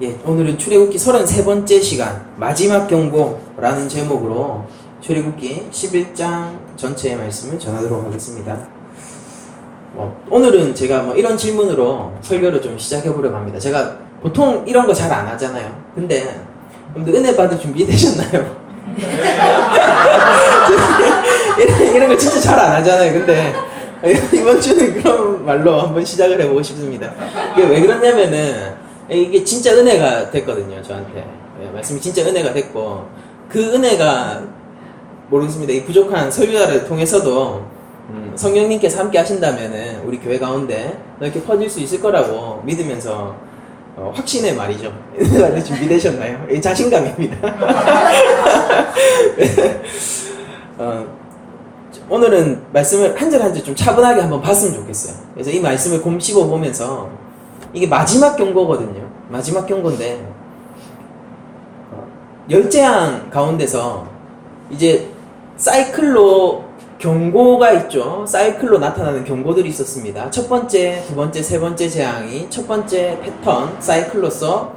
예, 오늘은 출애굽기 33번째 시간 마지막 경고라는 제목으로 출애굽기 11장 전체의 말씀을 전하도록 하겠습니다. 오늘은 제가 이런 질문으로 설교를 좀 시작해보려고 합니다. 제가 보통 이런 거 잘 안 하잖아요. 근데 여러분들 은혜 받을 준비 되셨나요? 이런 거 진짜 잘 안 하잖아요. 근데 이번 주는 그런 말로 한번 시작을 해보고 싶습니다. 이게 왜 그러냐면은 이게 진짜 은혜가 됐거든요, 저한테. 말씀이 진짜 은혜가 됐고, 그 은혜가 모르겠습니다. 이 부족한 설교자를 통해서도 성령님께서 함께 하신다면은 우리 교회 가운데 이렇게 퍼질 수 있을 거라고 믿으면서 확신의 말이죠. 은혜가 준비되셨나요? 이 자신감입니다. 오늘은 말씀을 한 절 한 절 좀 차분하게 한번 봤으면 좋겠어요. 그래서 이 말씀을 곰씹어 보면서 이게 마지막 경고거든요. 마지막 경고인데 열재앙 가운데서 이제 사이클로 경고가 있죠. 사이클로 나타나는 경고들이 있었습니다. 첫 번째, 두 번째, 세 번째 재앙이 첫 번째 패턴 사이클로서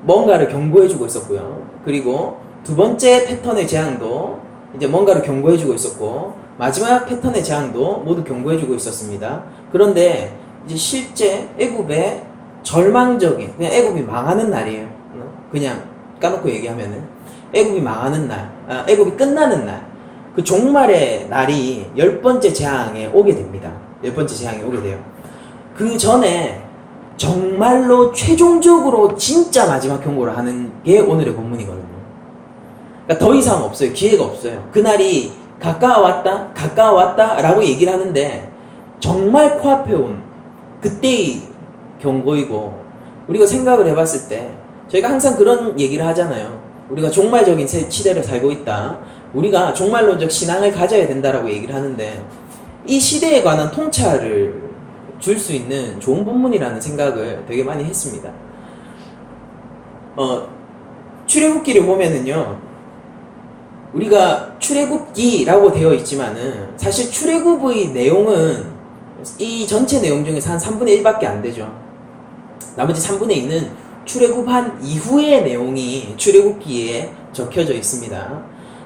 뭔가를 경고해주고 있었고요. 그리고 두 번째 패턴의 재앙도 이제 뭔가를 경고해주고 있었고, 마지막 패턴의 재앙도 모두 경고해주고 있었습니다. 그런데 이제 실제 애굽의 절망적인, 그냥 애굽이 망하는 날이에요. 그냥 까놓고 얘기하면은 애굽이 망하는 날, 애굽이 끝나는 날, 그 종말의 날이 10번째 재앙에 오게 됩니다. 10번째 재앙에 오게 돼요. 그 전에 정말로 최종적으로 진짜 마지막 경고를 하는 게 오늘의 본문이거든요. 그러니까 더 이상 없어요. 기회가 없어요. 그날이 가까워왔다 라고 얘기를 하는데, 정말 코앞에 온 그때의 경고이고, 우리가 생각을 해봤을 때 저희가 항상 그런 얘기를 하잖아요. 우리가 종말적인 시대를 살고 있다, 우리가 종말론적 신앙을 가져야 된다라고 얘기를 하는데, 이 시대에 관한 통찰을 줄 수 있는 좋은 본문이라는 생각을 되게 많이 했습니다. 출애굽기를 보면은요, 우리가 출애굽기라고 되어 있지만은 사실 출애굽의 내용은 이 전체 내용 중에서 한 3분의 1밖에 안 되죠. 나머지 3분의 2는 출애굽한 이후의 내용이 출애굽기에 적혀져 있습니다.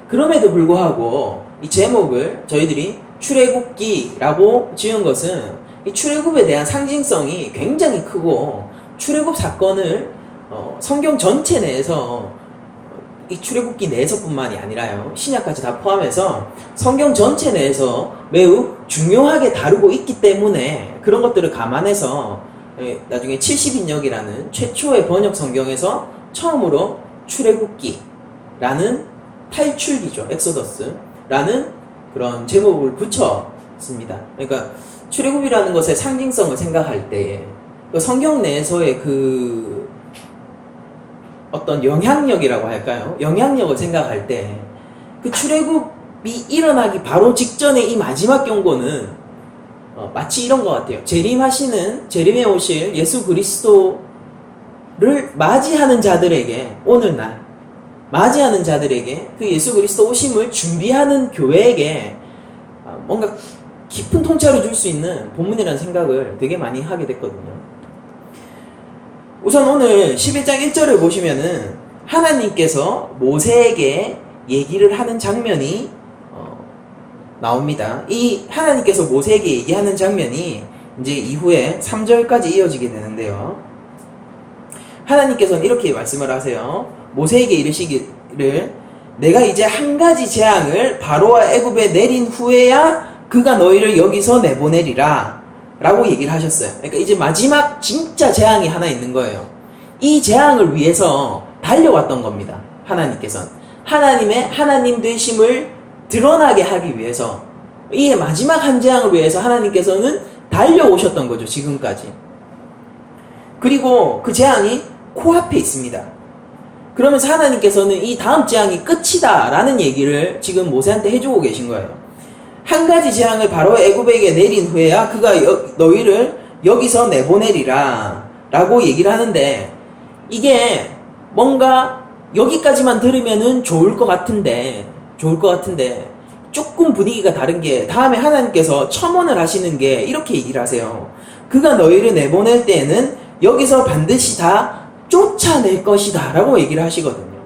그럼에도 불구하고 이 제목을 저희들이 출애굽기라고 지은 것은 이 출애굽에 대한 상징성이 굉장히 크고, 출애굽 사건을 성경 전체 내에서, 이 출애굽기 내에서뿐만이 아니라요, 신약까지 다 포함해서 성경 전체 내에서 매우 중요하게 다루고 있기 때문에 그런 것들을 감안해서 나중에 70인역이라는 최초의 번역 성경에서 처음으로 출애굽기라는 탈출기죠, 엑소더스라는 그런 제목을 붙였습니다. 그러니까 출애굽이라는 것의 상징성을 생각할 때 성경 내에서의 그 어떤 영향력이라고 할까요? 영향력을 생각할 때 그 출애굽이 일어나기 바로 직전의 이 마지막 경고는 마치 이런 것 같아요. 재림에 오실 예수 그리스도를 맞이하는 자들에게, 오늘날 맞이하는 자들에게 그 예수 그리스도 오심을 준비하는 교회에게 뭔가 깊은 통찰을 줄 수 있는 본문이라는 생각을 되게 많이 하게 됐거든요. 우선 오늘 11장 1절을 보시면은 하나님께서 모세에게 얘기를 하는 장면이 나옵니다. 이 하나님께서 모세에게 얘기하는 장면이 이제 이후에 3절까지 이어지게 되는데요. 하나님께서는 이렇게 말씀을 하세요. 모세에게 이르시기를, 내가 이제 한 가지 재앙을 바로와 애굽에 내린 후에야 그가 너희를 여기서 내보내리라 라고 얘기를 하셨어요. 그러니까 이제 마지막 진짜 재앙이 하나 있는 거예요. 이 재앙을 위해서 달려왔던 겁니다. 하나님께서는 하나님의 하나님 되심을 드러나게 하기 위해서, 이 마지막 한 재앙을 위해서 하나님께서는 달려오셨던 거죠, 지금까지. 그리고 그 재앙이 코앞에 있습니다. 그러면서 하나님께서는 이 다음 재앙이 끝이다 라는 얘기를 지금 모세한테 해주고 계신 거예요. 한 가지 재앙을 바로 애굽에게 내린 후에야 그가 너희를 여기서 내보내리라 라고 얘기를 하는데, 이게 뭔가 여기까지만 들으면은 좋을 것 같은데 조금 분위기가 다른 게, 다음에 하나님께서 첨언을 하시는 게 이렇게 얘기를 하세요. 그가 너희를 내보낼 때에는 여기서 반드시 다 쫓아낼 것이다 라고 얘기를 하시거든요.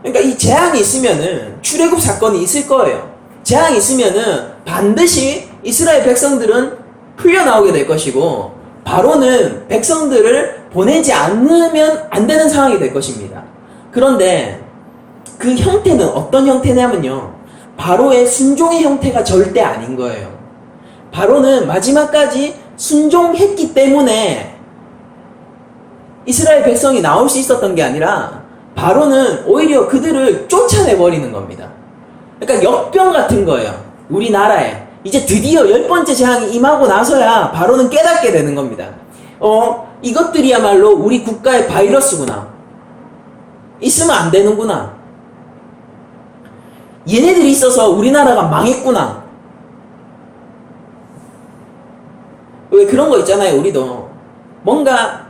그러니까 이 재앙이 있으면은 출애굽 사건이 있을 거예요. 재앙이 있으면은 반드시 이스라엘 백성들은 풀려나오게 될 것이고 바로는 백성들을 보내지 않으면 안 되는 상황이 될 것입니다. 그런데 그 형태는 어떤 형태냐면요, 바로의 순종의 형태가 절대 아닌 거예요. 바로는 마지막까지 순종했기 때문에 이스라엘 백성이 나올 수 있었던 게 아니라 바로는 오히려 그들을 쫓아내버리는 겁니다. 그러니까 역병 같은 거예요. 우리나라에 이제 드디어 10번째 재앙이 임하고 나서야 바로는 깨닫게 되는 겁니다. 이것들이야말로 우리 국가의 바이러스구나. 있으면 안 되는구나. 얘네들이 있어서 우리나라가 망했구나. 왜 그런 거 있잖아요. 우리도 뭔가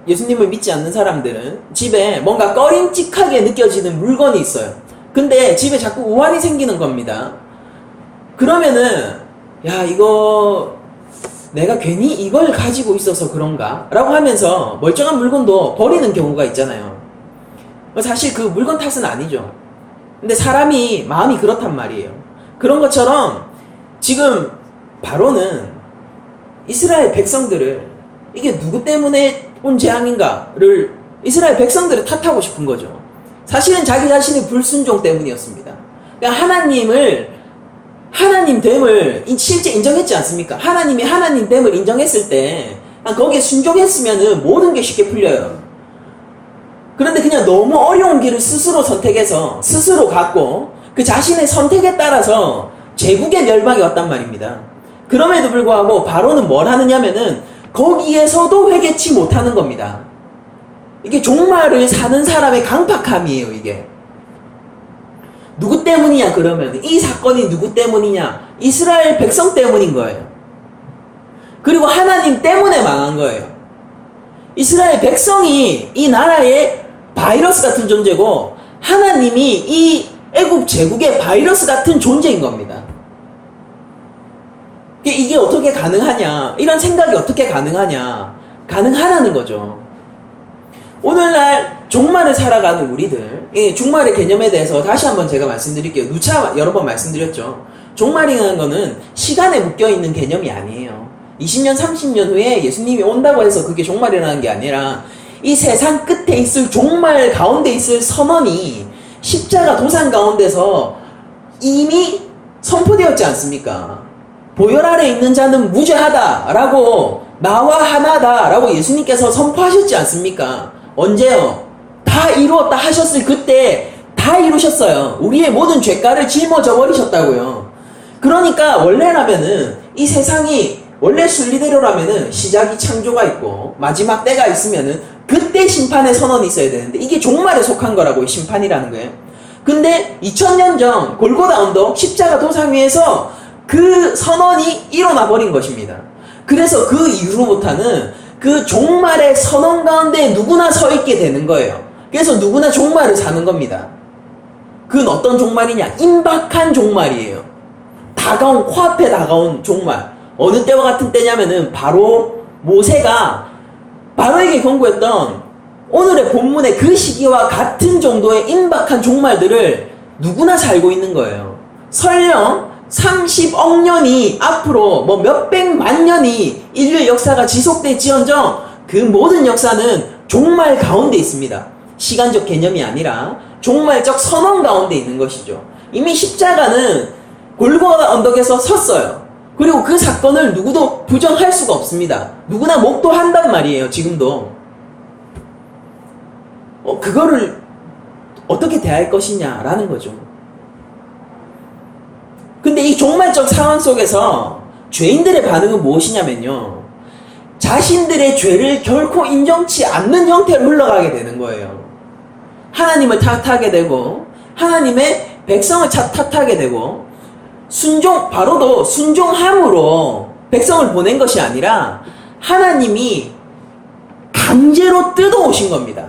예수님을 믿지 않는 사람들은 집에 뭔가 꺼림칙하게 느껴지는 물건이 있어요. 근데 집에 자꾸 우환이 생기는 겁니다. 그러면은 야, 이거 내가 괜히 이걸 가지고 있어서 그런가? 라고 하면서 멀쩡한 물건도 버리는 경우가 있잖아요. 사실 그 물건 탓은 아니죠. 근데 사람이 마음이 그렇단 말이에요. 그런 것처럼 지금 바로는 이스라엘 백성들을 이게 누구 때문에 온 재앙인가를 이스라엘 백성들을 탓하고 싶은 거죠. 사실은 자기 자신의 불순종 때문이었습니다. 그러니까 하나님됨을 실제 인정했지 않습니까? 하나님이 하나님됨을 인정했을 때 거기에 순종했으면 모든 게 쉽게 풀려요. 그런데 그냥 너무 어려운 길을 스스로 선택해서 스스로 갔고 그 자신의 선택에 따라서 제국의 멸망이 왔단 말입니다. 그럼에도 불구하고 바로는 뭘 하느냐면은 거기에서도 회개치 못하는 겁니다. 이게 종말을 사는 사람의 강팍함이에요. 이게 누구 때문이냐? 그러면 이 사건이 누구 때문이냐? 이스라엘 백성 때문인 거예요. 그리고 하나님 때문에 망한 거예요. 이스라엘 백성이 이 나라의 바이러스 같은 존재고 하나님이 이 애굽 제국의 바이러스 같은 존재인 겁니다. 이게 어떻게 가능하냐? 이런 생각이 어떻게 가능하냐? 가능하라는 거죠. 오늘날 종말을 살아가는 우리들, 종말의 개념에 대해서 다시 한번 제가 말씀드릴게요. 누차 여러 번 말씀드렸죠. 종말이라는 거는 시간에 묶여있는 개념이 아니에요. 20년, 30년 후에 예수님이 온다고 해서 그게 종말이라는 게 아니라 이 세상 끝에 있을 종말 가운데 있을 선언이 십자가 도산 가운데서 이미 선포되었지 않습니까? 보혈 아래 있는 자는 무죄하다라고 나와 하나다라고 예수님께서 선포하셨지 않습니까? 언제요? 다 이루었다 하셨을 그때 다 이루셨어요. 우리의 모든 죄가를 짊어져 버리셨다고요. 그러니까 원래라면은 이 세상이 원래 순리대로라면은 시작이 창조가 있고 마지막 때가 있으면은 그때 심판의 선언이 있어야 되는데 이게 종말에 속한 거라고 심판이라는 거예요. 근데 2000년 전 골고다 언덕 십자가 도상 위에서 그 선언이 일어나 버린 것입니다. 그래서 그 이후로부터는 그 종말의 선언 가운데 누구나 서 있게 되는 거예요. 그래서 누구나 종말을 사는 겁니다. 그건 어떤 종말이냐? 임박한 종말이에요. 코앞에 다가온 종말. 어느 때와 같은 때냐면은 바로 모세가 바로에게 경고했던 오늘의 본문의 그 시기와 같은 정도의 임박한 종말들을 누구나 살고 있는 거예요. 설령 30억 년이 앞으로 몇백만 년이 인류의 역사가 지속될지언정 그 모든 역사는 종말 가운데 있습니다. 시간적 개념이 아니라 종말적 선언 가운데 있는 것이죠. 이미 십자가는 골고다 언덕에서 섰어요. 그리고 그 사건을 누구도 부정할 수가 없습니다. 누구나 목도한단 말이에요. 지금도. 그거를 어떻게 대할 것이냐라는 거죠. 근데 이 종말적 상황 속에서 죄인들의 반응은 무엇이냐면요, 자신들의 죄를 결코 인정치 않는 형태로 흘러가게 되는 거예요. 하나님을 탓하게 되고 하나님의 백성을 탓하게 되고 바로도 순종함으로 백성을 보낸 것이 아니라 하나님이 강제로 뜯어오신 겁니다.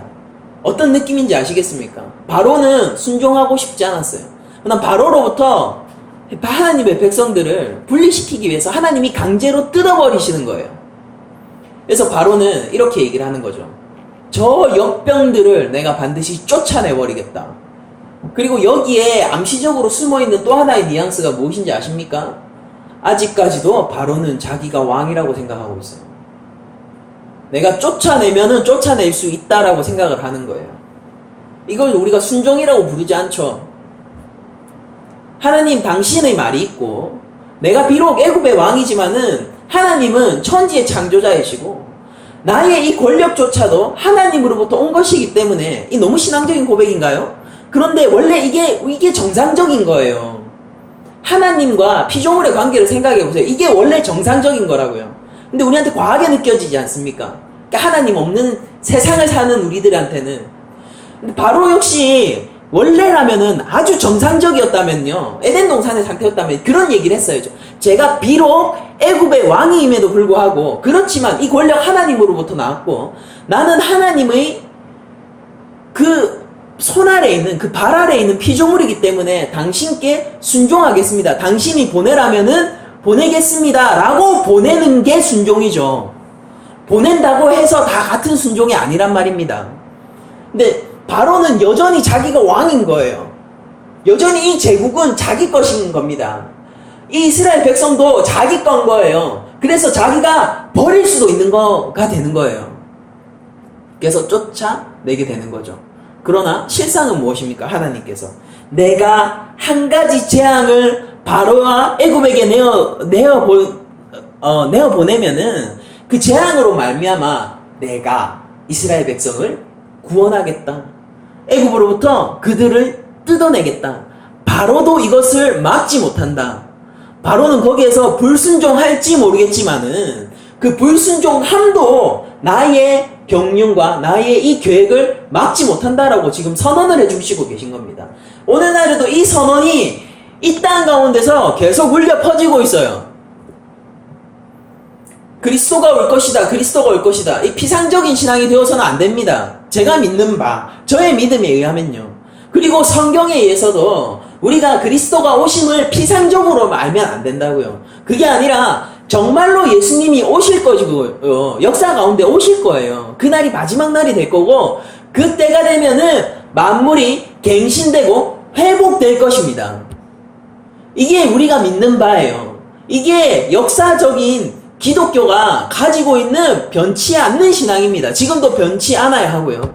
어떤 느낌인지 아시겠습니까? 바로는 순종하고 싶지 않았어요. 그러나 바로로부터 하나님의 백성들을 분리시키기 위해서 하나님이 강제로 뜯어버리시는 거예요. 그래서 바로는 이렇게 얘기를 하는 거죠. 저 역병들을 내가 반드시 쫓아내버리겠다. 그리고 여기에 암시적으로 숨어있는 또 하나의 뉘앙스가 무엇인지 아십니까? 아직까지도 바로는 자기가 왕이라고 생각하고 있어요. 내가 쫓아내면은 쫓아낼 수 있다라고 생각을 하는 거예요. 이걸 우리가 순종이라고 부르지 않죠. 하나님 당신의 말이 있고, 내가 비록 애굽의 왕이지만은 하나님은 천지의 창조자이시고, 나의 이 권력조차도 하나님으로부터 온 것이기 때문에, 이 너무 신앙적인 고백인가요? 그런데 원래 이게 정상적인 거예요. 하나님과 피조물의 관계를 생각해 보세요. 이게 원래 정상적인 거라고요. 근데 우리한테 과하게 느껴지지 않습니까? 그러니까 하나님 없는 세상을 사는 우리들한테는. 근데 바로 역시 원래라면은 아주 정상적이었다면요, 에덴 동산의 상태였다면 그런 얘기를 했어요. 제가 비록 애굽의 왕임에도 불구하고, 그렇지만 이 권력 하나님으로부터 나왔고, 나는 하나님의 그 손 아래에 있는, 그 발 아래에 있는 피조물이기 때문에 당신께 순종하겠습니다. 당신이 보내라면은 보내겠습니다 라고 보내는 게 순종이죠. 보낸다고 해서 다 같은 순종이 아니란 말입니다. 근데 바로는 여전히 자기가 왕인 거예요. 여전히 이 제국은 자기 것인 겁니다. 이 이스라엘 백성도 자기 건 거예요. 그래서 자기가 버릴 수도 있는 거가 되는 거예요. 그래서 쫓아내게 되는 거죠. 그러나 실상은 무엇입니까? 하나님께서 내가 한 가지 재앙을 바로와 애굽에게 내어 보내면은 그 재앙으로 말미암아 내가 이스라엘 백성을 구원하겠다. 애굽으로부터 그들을 뜯어내겠다. 바로도 이것을 막지 못한다. 바로는 거기에서 불순종할지 모르겠지만은 그 불순종함도 나의 경륜과 나의 이 계획을 막지 못한다라고 지금 선언을 해주시고 계신 겁니다. 오늘날에도 이 선언이 이 땅 가운데서 계속 울려 퍼지고 있어요. 그리스도가 올 것이다. 그리스도가 올 것이다. 이 피상적인 신앙이 되어서는 안 됩니다. 제가 믿는 바, 저의 믿음에 의하면요. 그리고 성경에 의해서도 우리가 그리스도가 오심을 피상적으로 알면 안 된다고요. 그게 아니라 정말로 예수님이 오실 것이고요. 역사 가운데 오실 거예요. 그날이 마지막 날이 될 거고, 그때가 되면은 만물이 갱신되고 회복될 것입니다. 이게 우리가 믿는 바예요. 이게 역사적인 기독교가 가지고 있는 변치 않는 신앙입니다. 지금도 변치 않아야 하고요.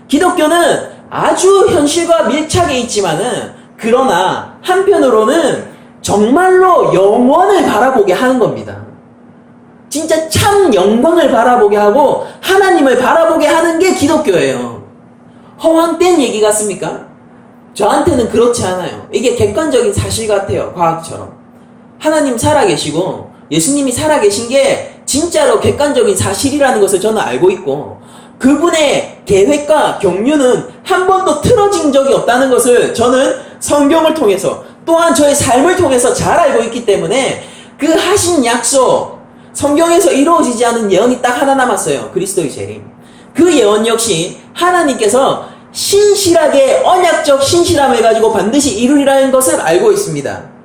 기독교는 아주 현실과 밀착해 있지만은, 그러나 한편으로는 정말로 영원을 바라보게 하는 겁니다. 진짜 참 영광을 바라보게 하고 하나님을 바라보게 하는 게 기독교예요. 허황된 얘기 같습니까? 저한테는 그렇지 않아요. 이게 객관적인 사실 같아요. 과학처럼. 하나님 살아계시고 예수님이 살아계신 게 진짜로 객관적인 사실이라는 것을 저는 알고 있고, 그분의 계획과 경륜은 한 번도 틀어진 적이 없다는 것을 저는 성경을 통해서, 또한 저의 삶을 통해서 잘 알고 있기 때문에, 그 하신 약속, 성경에서 이루어지지 않은 예언이 딱 하나 남았어요. 그리스도의 재림. 그 예언 역시 하나님께서 신실하게 언약적 신실함을 가지고 반드시 이루리라는 것을 알고 있습니다.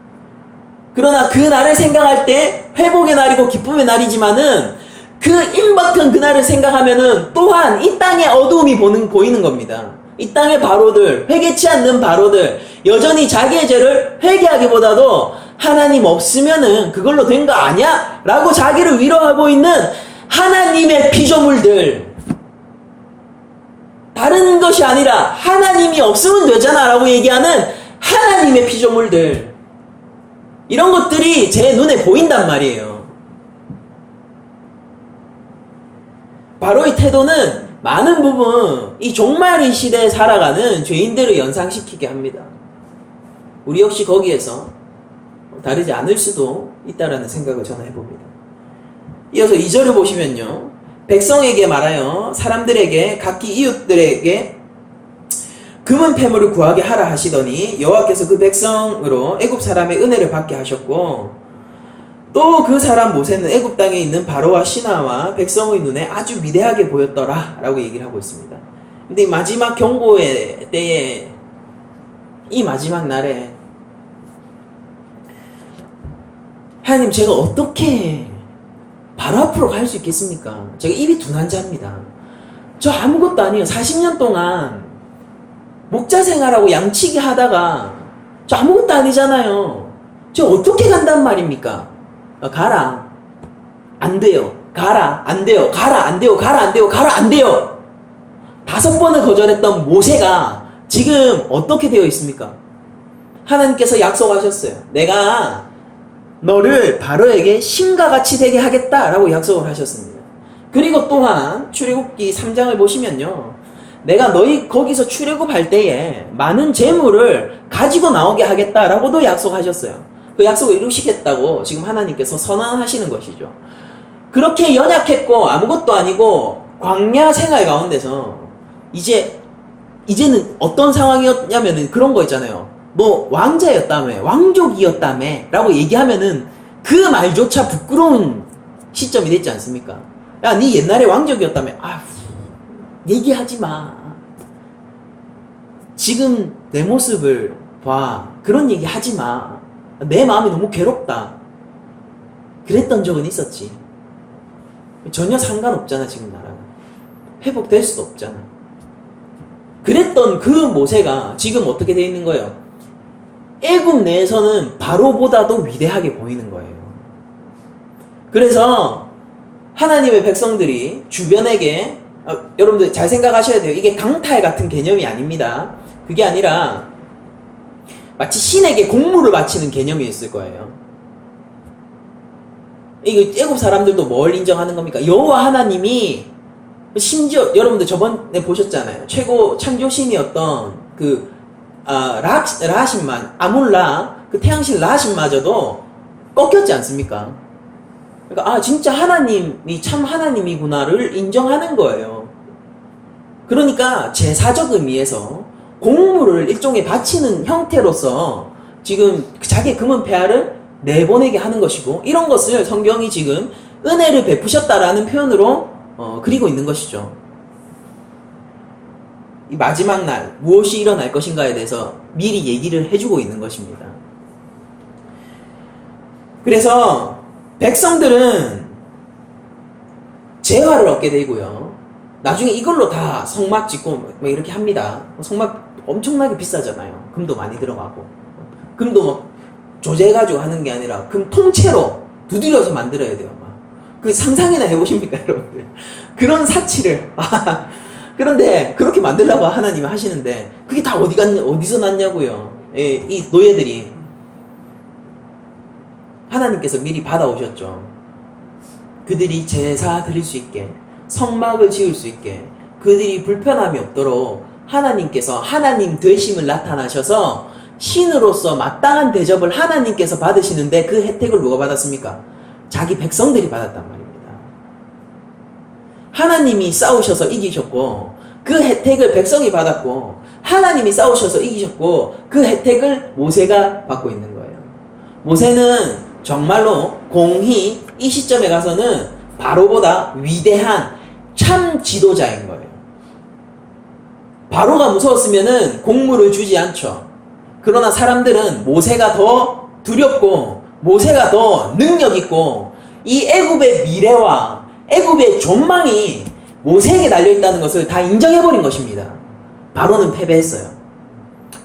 그러나 그 날을 생각할 때 회복의 날이고 기쁨의 날이지만은, 그 임박한 그날을 생각하면은 또한 이 땅의 어두움이 보이는 겁니다. 이 땅의 바로들, 회개치 않는 바로들, 여전히 자기의 죄를 회개하기보다도 하나님 없으면은 그걸로 된 거 아니야? 라고 자기를 위로하고 있는 하나님의 피조물들. 다른 것이 아니라 하나님이 없으면 되잖아 라고 얘기하는 하나님의 피조물들. 이런 것들이 제 눈에 보인단 말이에요. 바로의 태도는 많은 부분 이 종말의 시대에 살아가는 죄인들을 연상시키게 합니다. 우리 역시 거기에서 다르지 않을 수도 있다라는 생각을 저는 해봅니다. 이어서 2절을 보시면요, 백성에게 말하여 사람들에게 각기 이웃들에게 금은 패물을 구하게 하라 하시더니 여호와께서 그 백성으로 애굽 사람의 은혜를 받게 하셨고, 또 그 사람 모세는 애굽 땅에 있는 바로와 신하와 백성의 눈에 아주 위대하게 보였더라 라고 얘기를 하고 있습니다. 근데 이 마지막 경고의 때에, 이 마지막 날에 하나님, 제가 어떻게 바로 앞으로 갈 수 있겠습니까? 제가 입이 둔한 자입니다. 저 아무것도 아니에요. 40년 동안 목자 생활하고 양치기 하다가 저 아무것도 아니잖아요. 저 어떻게 간단 말입니까? 가라. 안 돼요. 가라. 안 돼요. 가라. 안 돼요. 가라. 안 돼요. 가라. 안 돼요. 5번을 거절했던 모세가 지금 어떻게 되어 있습니까? 하나님께서 약속하셨어요. 내가 너를 바로에게 신과 같이 되게 하겠다라고 약속을 하셨습니다. 그리고 또한 출애굽기 3장을 보시면요. 내가 너희 거기서 출애굽할 때에 많은 재물을 가지고 나오게 하겠다라고도 약속하셨어요. 그 약속을 이루시겠다고 지금 하나님께서 선언하시는 것이죠. 그렇게 연약했고 아무것도 아니고 광야 생활 가운데서 이제는 어떤 상황이었냐면은 그런 거 있잖아요. 너 왕자였다며, 왕족이었다며 라고 얘기하면은 그 말조차 부끄러운 시점이 됐지 않습니까? 야, 니 옛날에 왕족이었다며. 얘기하지 마. 지금 내 모습을 봐. 그런 얘기 하지 마. 내 마음이 너무 괴롭다. 그랬던 적은 있었지. 전혀 상관없잖아, 지금 나랑. 회복될 수도 없잖아. 그랬던 그 모세가 지금 어떻게 돼 있는 거예요? 애굽 내에서는 바로보다도 위대하게 보이는 거예요. 그래서 하나님의 백성들이 주변에게 여러분들 잘 생각하셔야 돼요. 이게 강탈 같은 개념이 아닙니다. 그게 아니라 마치 신에게 공물을 바치는 개념이 있을 거예요. 이거 애굽 사람들도 뭘 인정하는 겁니까? 여호와 하나님이 심지어 여러분들 저번에 보셨잖아요. 최고 창조신이었던 그 라신만 아몰라 그 태양신 라신마저도 꺾였지 않습니까? 그러니까 진짜 하나님이 참 하나님이구나를 인정하는 거예요. 그러니까 제사적 의미에서 공물을 일종의 바치는 형태로서 지금 자기의 금은 폐하를 내보내게 하는 것이고, 이런 것을 성경이 지금 은혜를 베푸셨다라는 표현으로 그리고 있는 것이죠. 이 마지막 날 무엇이 일어날 것인가에 대해서 미리 얘기를 해주고 있는 것입니다. 그래서 백성들은 재화를 얻게 되고요. 나중에 이걸로 다 성막 짓고 뭐 이렇게 합니다. 성막 엄청나게 비싸잖아요. 금도 많이 들어가고. 금도 막 조제해가지고 하는 게 아니라 금 통째로 두드려서 만들어야 돼요. 그 상상이나 해보십니까, 여러분들? 그런 사치를. 그런데 그렇게 만들라고 하나님이 하시는데 그게 다 어디서 났냐고요. 이 노예들이 하나님께서 미리 받아오셨죠. 그들이 제사 드릴 수 있게, 성막을 지을 수 있게, 그들이 불편함이 없도록 하나님께서 하나님 되심을 나타나셔서 신으로서 마땅한 대접을 하나님께서 받으시는데, 그 혜택을 누가 받았습니까? 자기 백성들이 받았단 말입니다. 하나님이 싸우셔서 이기셨고 그 혜택을 백성이 받았고, 하나님이 싸우셔서 이기셨고 그 혜택을 모세가 받고 있는 거예요. 모세는 정말로 공히 이 시점에 가서는 바로보다 위대한 참 지도자인 거예요. 바로가 무서웠으면은 공물을 주지 않죠. 그러나 사람들은 모세가 더 두렵고 모세가 더 능력있고 이 애굽의 미래와 애굽의 존망이 모세에게 달려있다는 것을 다 인정해버린 것입니다. 바로는 패배했어요.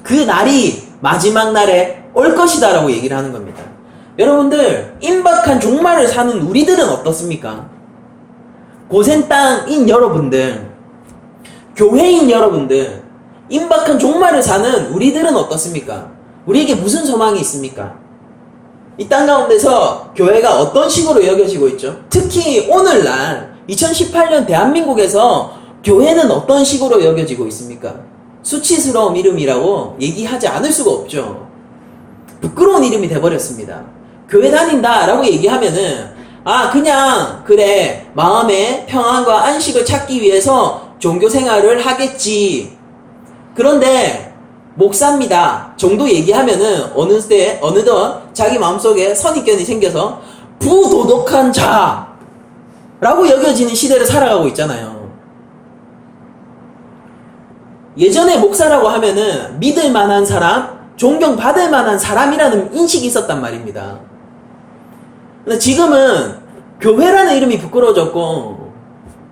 그 날이 마지막 날에 올 것이다 라고 얘기를 하는 겁니다. 여러분들, 임박한 종말을 사는 우리들은 어떻습니까? 고센 땅인 여러분들, 교회인 여러분들, 임박한 종말을 사는 우리들은 어떻습니까? 우리에게 무슨 소망이 있습니까? 이 땅 가운데서 교회가 어떤 식으로 여겨지고 있죠? 특히 오늘날 2018년 대한민국에서 교회는 어떤 식으로 여겨지고 있습니까? 수치스러운 이름이라고 얘기하지 않을 수가 없죠. 부끄러운 이름이 돼버렸습니다. 교회 다닌다 라고 얘기하면은 그냥 그래 마음의 평안과 안식을 찾기 위해서 종교생활을 하겠지. 그런데 목사입니다 정도 얘기하면은 어느덧 자기 마음속에 선입견이 생겨서 부도덕한 자라고 여겨지는 시대를 살아가고 있잖아요. 예전에 목사라고 하면은 믿을 만한 사람, 존경받을 만한 사람이라는 인식이 있었단 말입니다. 근데 지금은 교회라는 이름이 부끄러워졌고,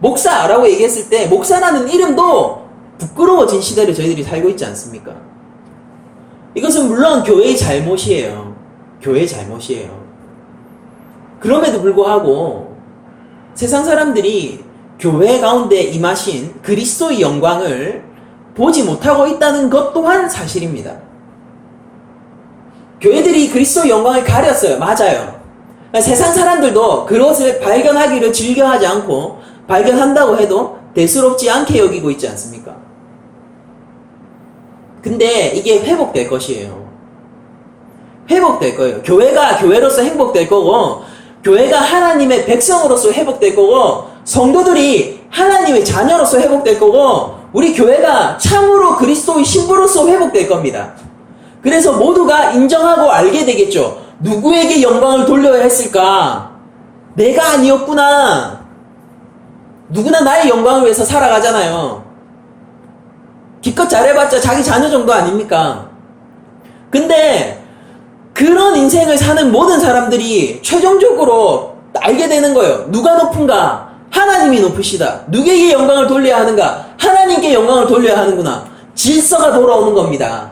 목사라고 얘기했을 때 목사라는 이름도 부끄러워진 시대를 저희들이 살고 있지 않습니까? 이것은 물론 교회의 잘못이에요. 교회의 잘못이에요. 그럼에도 불구하고 세상 사람들이 교회 가운데 임하신 그리스도의 영광을 보지 못하고 있다는 것 또한 사실입니다. 교회들이 그리스도의 영광을 가렸어요. 맞아요. 세상 사람들도 그것을 발견하기를 즐겨하지 않고 발견한다고 해도 대수롭지 않게 여기고 있지 않습니까? 근데 이게 회복될 것이에요. 회복될 거예요. 교회가 교회로서 행복될 거고, 교회가 하나님의 백성으로서 회복될 거고, 성도들이 하나님의 자녀로서 회복될 거고, 우리 교회가 참으로 그리스도의 신부로서 회복될 겁니다. 그래서 모두가 인정하고 알게 되겠죠. 누구에게 영광을 돌려야 했을까? 내가 아니었구나. 누구나 나의 영광을 위해서 살아가잖아요. 기껏 잘해봤자 자기 자녀 정도 아닙니까? 근데 그런 인생을 사는 모든 사람들이 최종적으로 알게 되는 거예요. 누가 높은가? 하나님이 높으시다. 누구에게 영광을 돌려야 하는가? 하나님께 영광을 돌려야 하는구나. 질서가 돌아오는 겁니다.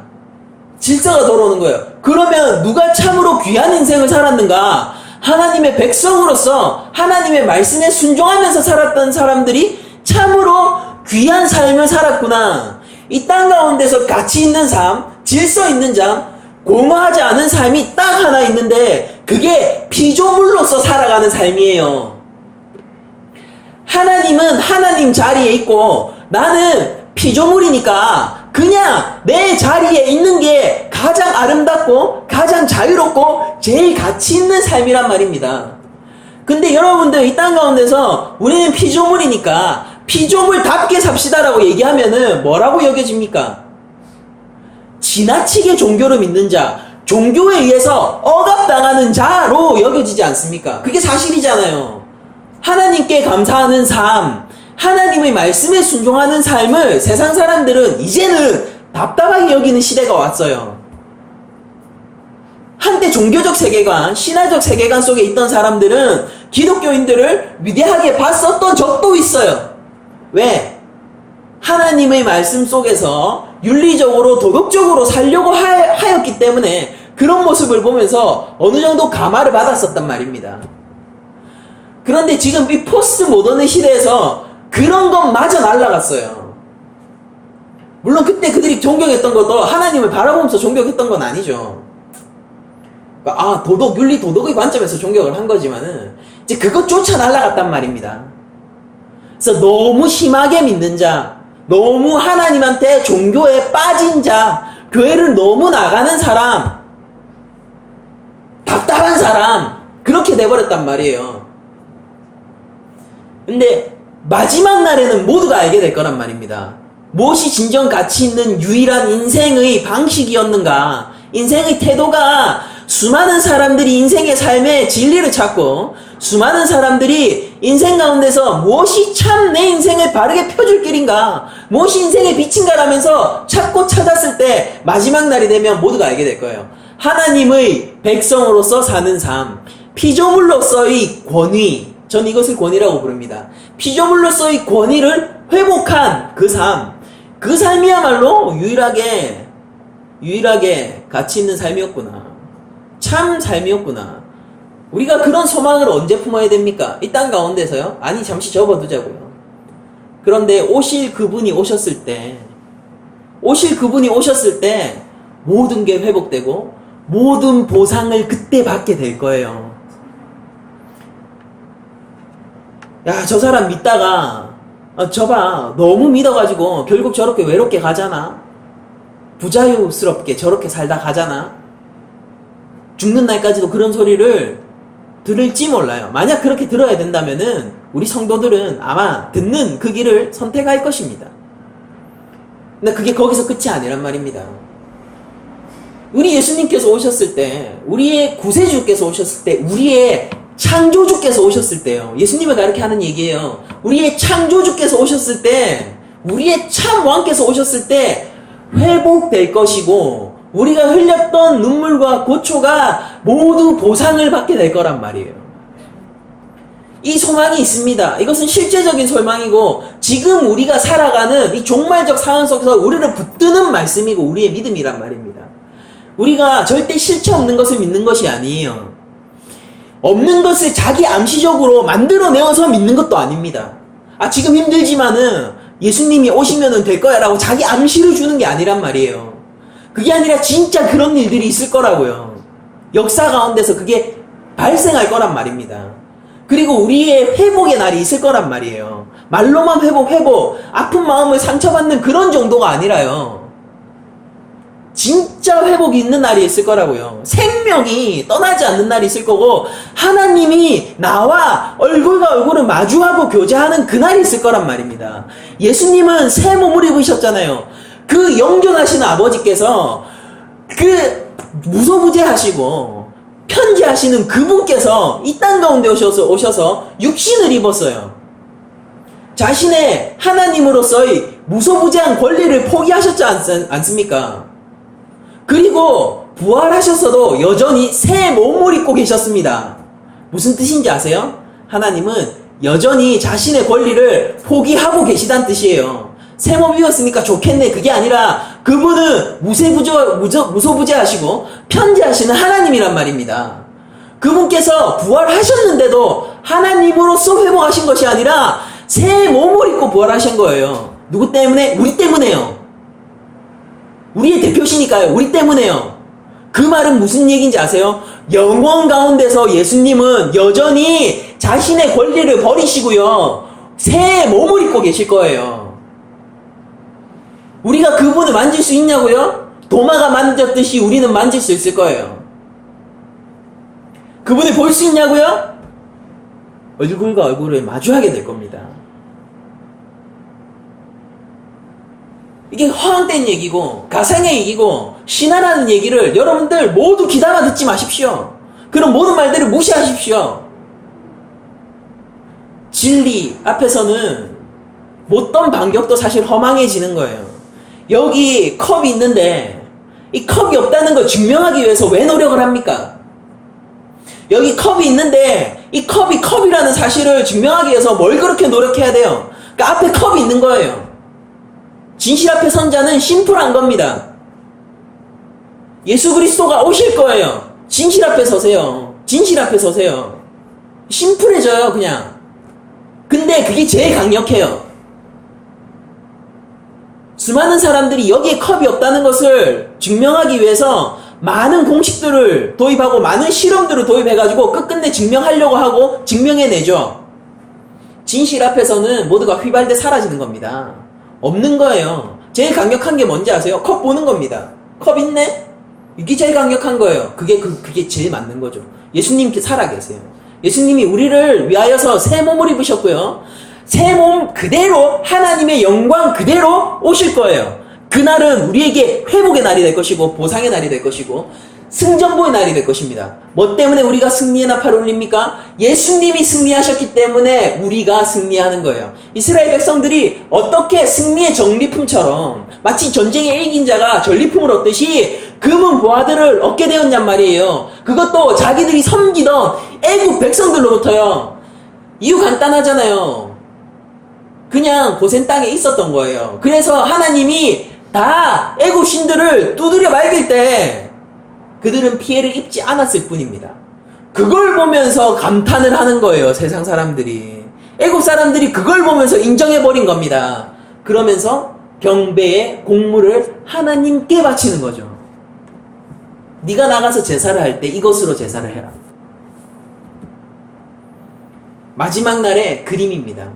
질서가 돌아오는 거예요. 그러면 누가 참으로 귀한 인생을 살았는가? 하나님의 백성으로서 하나님의 말씀에 순종하면서 살았던 사람들이 참으로 귀한 삶을 살았구나. 이 땅 가운데서 가치 있는 삶, 질서 있는 삶, 공허하지 않은 삶이 딱 하나 있는데 그게 피조물로서 살아가는 삶이에요. 하나님은 하나님 자리에 있고 나는 피조물이니까 그냥 내 자리에 있는 게 가장 아름답고 가장 자유롭고 제일 가치 있는 삶이란 말입니다. 근데 여러분들 이 땅 가운데서 우리는 피조물이니까 피조물답게 삽시다라고 얘기하면은 뭐라고 여겨집니까? 지나치게 종교를 믿는 자, 종교에 의해서 억압당하는 자로 여겨지지 않습니까? 그게 사실이잖아요. 하나님께 감사하는 삶, 하나님의 말씀에 순종하는 삶을 세상 사람들은 이제는 답답하게 여기는 시대가 왔어요. 한때 종교적 세계관, 신화적 세계관 속에 있던 사람들은 기독교인들을 위대하게 봤었던 적도 있어요. 왜? 하나님의 말씀 속에서 윤리적으로 도덕적으로 살려고 하였기 때문에 그런 모습을 보면서 어느 정도 감화를 받았었단 말입니다. 그런데 지금 이 포스트 모던의 시대에서 그런 것마저 날아갔어요. 물론 그때 그들이 존경했던 것도 하나님을 바라보면서 존경했던 건 아니죠. 그러니까 도덕, 윤리, 도덕의 관점에서 존경을 한 거지만은 이제 그것조차 날아갔단 말입니다. 그래서 너무 심하게 믿는 자, 너무 하나님한테 종교에 빠진 자, 교회를 너무 나가는 사람, 답답한 사람, 그렇게 돼버렸단 말이에요. 근데 마지막 날에는 모두가 알게 될 거란 말입니다. 무엇이 진정 가치 있는 유일한 인생의 방식이었는가? 인생의 태도가 수많은 사람들이 인생의 삶의 진리를 찾고 수많은 사람들이 인생 가운데서 무엇이 참 내 인생을 바르게 펴줄 길인가? 무엇이 인생의 빛인가라면서 찾고 찾았을 때 마지막 날이 되면 모두가 알게 될 거예요. 하나님의 백성으로서 사는 삶, 피조물로서의 권위, 전 이것을 권위라고 부릅니다. 피조물로서의 권위를 회복한 그 삶, 그 삶이야말로 유일하게 가치 있는 삶이었구나. 참 삶이었구나. 우리가 그런 소망을 언제 품어야 됩니까? 이 땅 가운데서요? 아니, 잠시 접어두자고요. 그런데 오실 그분이 오셨을 때 모든 게 회복되고 모든 보상을 그때 받게 될 거예요. 야, 저 사람 믿다가 저봐, 너무 믿어가지고 결국 저렇게 외롭게 가잖아. 부자유스럽게 저렇게 살다 가잖아. 죽는 날까지도 그런 소리를 들을지 몰라요. 만약 그렇게 들어야 된다면은 우리 성도들은 아마 듣는 그 길을 선택할 것입니다. 근데 그게 거기서 끝이 아니란 말입니다. 우리 예수님께서 오셨을 때, 우리의 구세주께서 오셨을 때, 우리의 창조주께서 오셨을 때요. 예수님을 가르쳐 하는 얘기예요. 우리의 창조주께서 오셨을 때, 우리의 참 왕께서 오셨을 때 회복될 것이고 우리가 흘렸던 눈물과 고초가 모두 보상을 받게 될 거란 말이에요. 이 소망이 있습니다. 이것은 실제적인 소망이고 지금 우리가 살아가는 이 종말적 상황 속에서 우리를 붙드는 말씀이고 우리의 믿음이란 말입니다. 우리가 절대 실체 없는 것을 믿는 것이 아니에요. 없는 것을 자기 암시적으로 만들어내어서 믿는 것도 아닙니다. 지금 힘들지만은 예수님이 오시면은 될 거야 라고 자기 암시를 주는 게 아니란 말이에요. 그게 아니라 진짜 그런 일들이 있을 거라고요. 역사 가운데서 그게 발생할 거란 말입니다. 그리고 우리의 회복의 날이 있을 거란 말이에요. 말로만 회복, 아픈 마음을 상처받는 그런 정도가 아니라요. 진짜 회복이 있는 날이 있을 거라고요. 생명이 떠나지 않는 날이 있을 거고 하나님이 나와 얼굴과 얼굴을 마주하고 교제하는 그날이 있을 거란 말입니다. 예수님은 새 몸을 입으셨잖아요. 그 영존하시는 아버지께서 그 무소부재하시고 편지하시는 그분께서 이 땅 가운데 오셔서 육신을 입었어요. 자신의 하나님으로서의 무소부재한 권리를 포기하셨지 않습니까? 그리고 부활하셨어도 여전히 새 몸을 입고 계셨습니다. 무슨 뜻인지 아세요? 하나님은 여전히 자신의 권리를 포기하고 계시다는 뜻이에요. 새 몸 입었으니까 좋겠네 그게 아니라 그분은 무소부재하시고 편지하시는 하나님이란 말입니다. 그분께서 부활하셨는데도 하나님으로서 회복하신 것이 아니라 새 몸을 입고 부활하신 거예요. 누구 때문에? 우리 때문에요. 우리의 대표시니까요. 우리 때문에요. 그 말은 무슨 얘기인지 아세요? 영원 가운데서 예수님은 여전히 자신의 권리를 버리시고요. 새 몸을 입고 계실 거예요. 우리가 그분을 만질 수 있냐고요? 도마가 만졌듯이 우리는 만질 수 있을 거예요. 그분을 볼 수 있냐고요? 얼굴과 얼굴을 마주하게 될 겁니다. 이게 허황된 얘기고 가상의 얘기고 신화라는 얘기를 여러분들 모두 귀담아 듣지 마십시오. 그런 모든 말들을 무시하십시오. 진리 앞에서는 못던 반격도 사실 허망해지는 거예요. 여기 컵이 있는데 이 컵이 없다는 걸 증명하기 위해서 왜 노력을 합니까? 여기 컵이 있는데 이 컵이 컵이라는 사실을 증명하기 위해서 뭘 그렇게 노력해야 돼요? 그러니까 앞에 컵이 있는 거예요. 진실 앞에 선 자는 심플한 겁니다. 예수 그리스도가 오실 거예요. 진실 앞에 서세요. 진실 앞에 서세요. 심플해져요, 그냥. 근데 그게 제일 강력해요. 수많은 사람들이 여기에 컵이 없다는 것을 증명하기 위해서 많은 공식들을 도입하고 많은 실험들을 도입해가지고 끝끝내 증명하려고 하고 증명해내죠. 진실 앞에서는 모두가 휘발돼 사라지는 겁니다. 없는 거예요. 제일 강력한 게 뭔지 아세요? 컵 보는 겁니다. 컵 있네? 이게 제일 강력한 거예요. 그게 제일 맞는 거죠. 예수님 살아계세요. 예수님이 우리를 위하여서 새 몸을 입으셨고요. 새 몸 그대로 하나님의 영광 그대로 오실 거예요. 그날은 우리에게 회복의 날이 될 것이고 보상의 날이 될 것이고 승전보의 날이 될 것입니다. 뭐 때문에 우리가 승리의 나팔을 울립니까? 예수님이 승리하셨기 때문에 우리가 승리하는 거예요. 이스라엘 백성들이 어떻게 승리의 전리품처럼 마치 전쟁에 이긴 자가 전리품을 얻듯이 금은 보화들을 얻게 되었냔 말이에요. 그것도 자기들이 섬기던 애국 백성들로부터요. 이유 간단하잖아요. 그냥 고센 땅에 있었던 거예요. 그래서 하나님이 다 애국 신들을 두드려 말길 때 그들은 피해를 입지 않았을 뿐입니다. 그걸 보면서 감탄을 하는 거예요. 세상 사람들이. 애국 사람들이 그걸 보면서 인정해버린 겁니다. 그러면서 경배의 공물을 하나님께 바치는 거죠. 네가 나가서 제사를 할 때 이것으로 제사를 해라. 마지막 날의 그림입니다.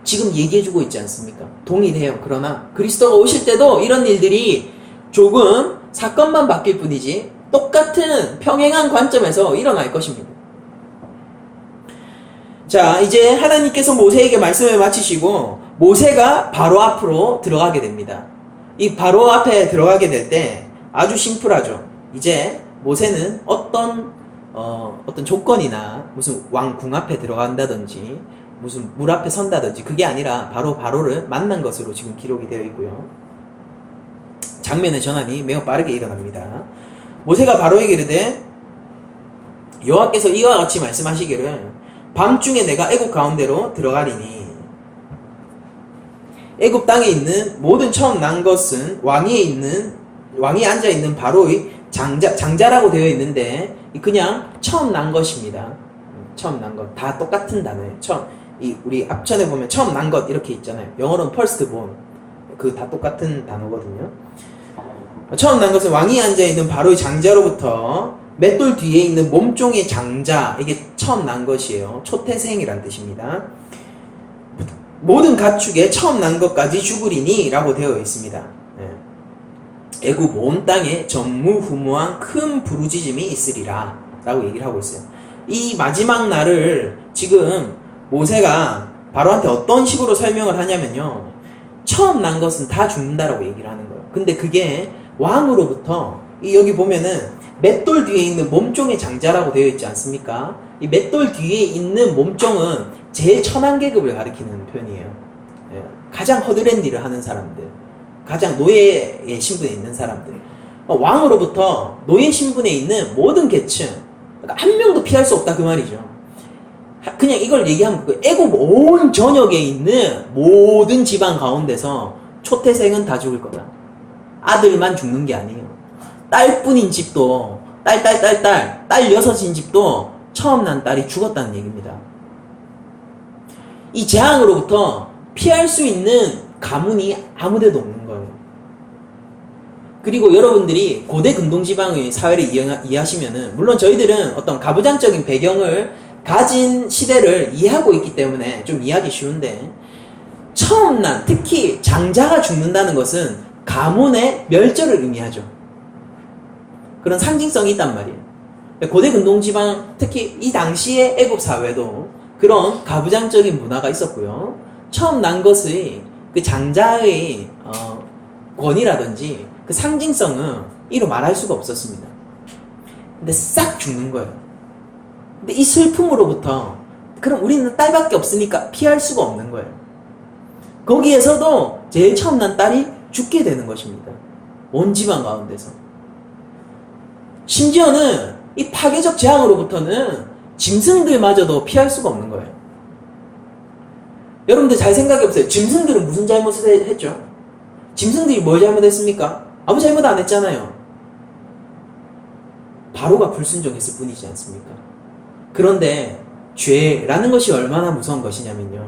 지금 얘기해주고 있지 않습니까? 동일해요. 그러나 그리스도가 오실 때도 이런 일들이 조금 사건만 바뀔 뿐이지 똑같은 평행한 관점에서 일어날 것입니다. 자, 이제 하나님께서 모세에게 말씀을 마치시고 모세가 바로 앞으로 들어가게 됩니다. 이 바로 앞에 들어가게 될 때 아주 심플하죠. 이제 모세는 어떤 조건이나 무슨 왕궁 앞에 들어간다든지 무슨 물 앞에 선다든지 그게 아니라 바로 바로를 만난 것으로 지금 기록이 되어 있고요. 장면의 전환이 매우 빠르게 일어납니다. 모세가 바로에게 이르되 여호와께서 이와 같이 말씀하시기를 밤중에 내가 애굽 가운데로 들어가리니 애굽 땅에 있는 모든 처음 난 것은 왕이 앉아 있는 바로의 장자라고 되어 있는데 그냥 처음 난 것입니다. 처음 난 것. 다 똑같은 단어예요. 우리 앞전에 보면 처음 난 것 이렇게 있잖아요. 영어로는 first born. 그 다 똑같은 단어거든요. 처음 난 것은 왕이 앉아 있는 바로의 장자로부터 맷돌 뒤에 있는 몸종의 장자, 이게 처음 난 것이에요. 초태생이란 뜻입니다. 모든 가축에 처음 난 것까지 죽으리니 라고 되어 있습니다. 애굽 온 땅에 전무후무한 큰 부르짖음이 있으리라 라고 얘기를 하고 있어요. 이 마지막 날을 지금 모세가 바로한테 어떤 식으로 설명을 하냐면요, 처음 난 것은 다 죽는다라고 얘기를 하는 거예요. 근데 그게 왕으로부터, 여기 보면은 맷돌 뒤에 있는 몸종의 장자라고 되어 있지 않습니까? 이 맷돌 뒤에 있는 몸종은 제일 천한 계급을 가리키는 표현이에요. 가장 허드렛 일을 하는 사람들, 가장 노예의 신분에 있는 사람들, 왕으로부터 노예 신분에 있는 모든 계층, 그러니까 한 명도 피할 수 없다 그 말이죠. 그냥 이걸 얘기하면 애굽 온 전역에 있는 모든 지방 가운데서 초태생은 다 죽을 거다. 아들만 죽는 게 아니에요. 딸뿐인 집도, 딸 여섯인 집도 처음 난 딸이 죽었다는 얘기입니다. 이 재앙으로부터 피할 수 있는 가문이 아무데도 없는 거예요. 그리고 여러분들이 고대 근동지방의 사회를 이해하시면은, 물론 저희들은 어떤 가부장적인 배경을 가진 시대를 이해하고 있기 때문에 좀 이해하기 쉬운데, 처음 난, 특히 장자가 죽는다는 것은 가문의 멸절을 의미하죠. 그런 상징성이 있단 말이에요. 고대 근동지방, 특히 이 당시의 애굽 사회도 그런 가부장적인 문화가 있었고요. 처음 난 것의 그 장자의 권위라든지 그 상징성은 이로 말할 수가 없었습니다. 근데 싹 죽는 거예요. 근데 이 슬픔으로부터, 그럼 우리는 딸밖에 없으니까 피할 수가 없는 거예요. 거기에서도 제일 처음 난 딸이 죽게 되는 것입니다. 온 지방 가운데서. 심지어는 이 파괴적 재앙으로부터는 짐승들마저도 피할 수가 없는 거예요. 여러분들 잘 생각해보세요. 짐승들은 무슨 잘못을 했죠? 짐승들이 뭘 잘못했습니까? 아무 잘못 안 했잖아요. 바로가 불순종했을 뿐이지 않습니까? 그런데 죄라는 것이 얼마나 무서운 것이냐면요,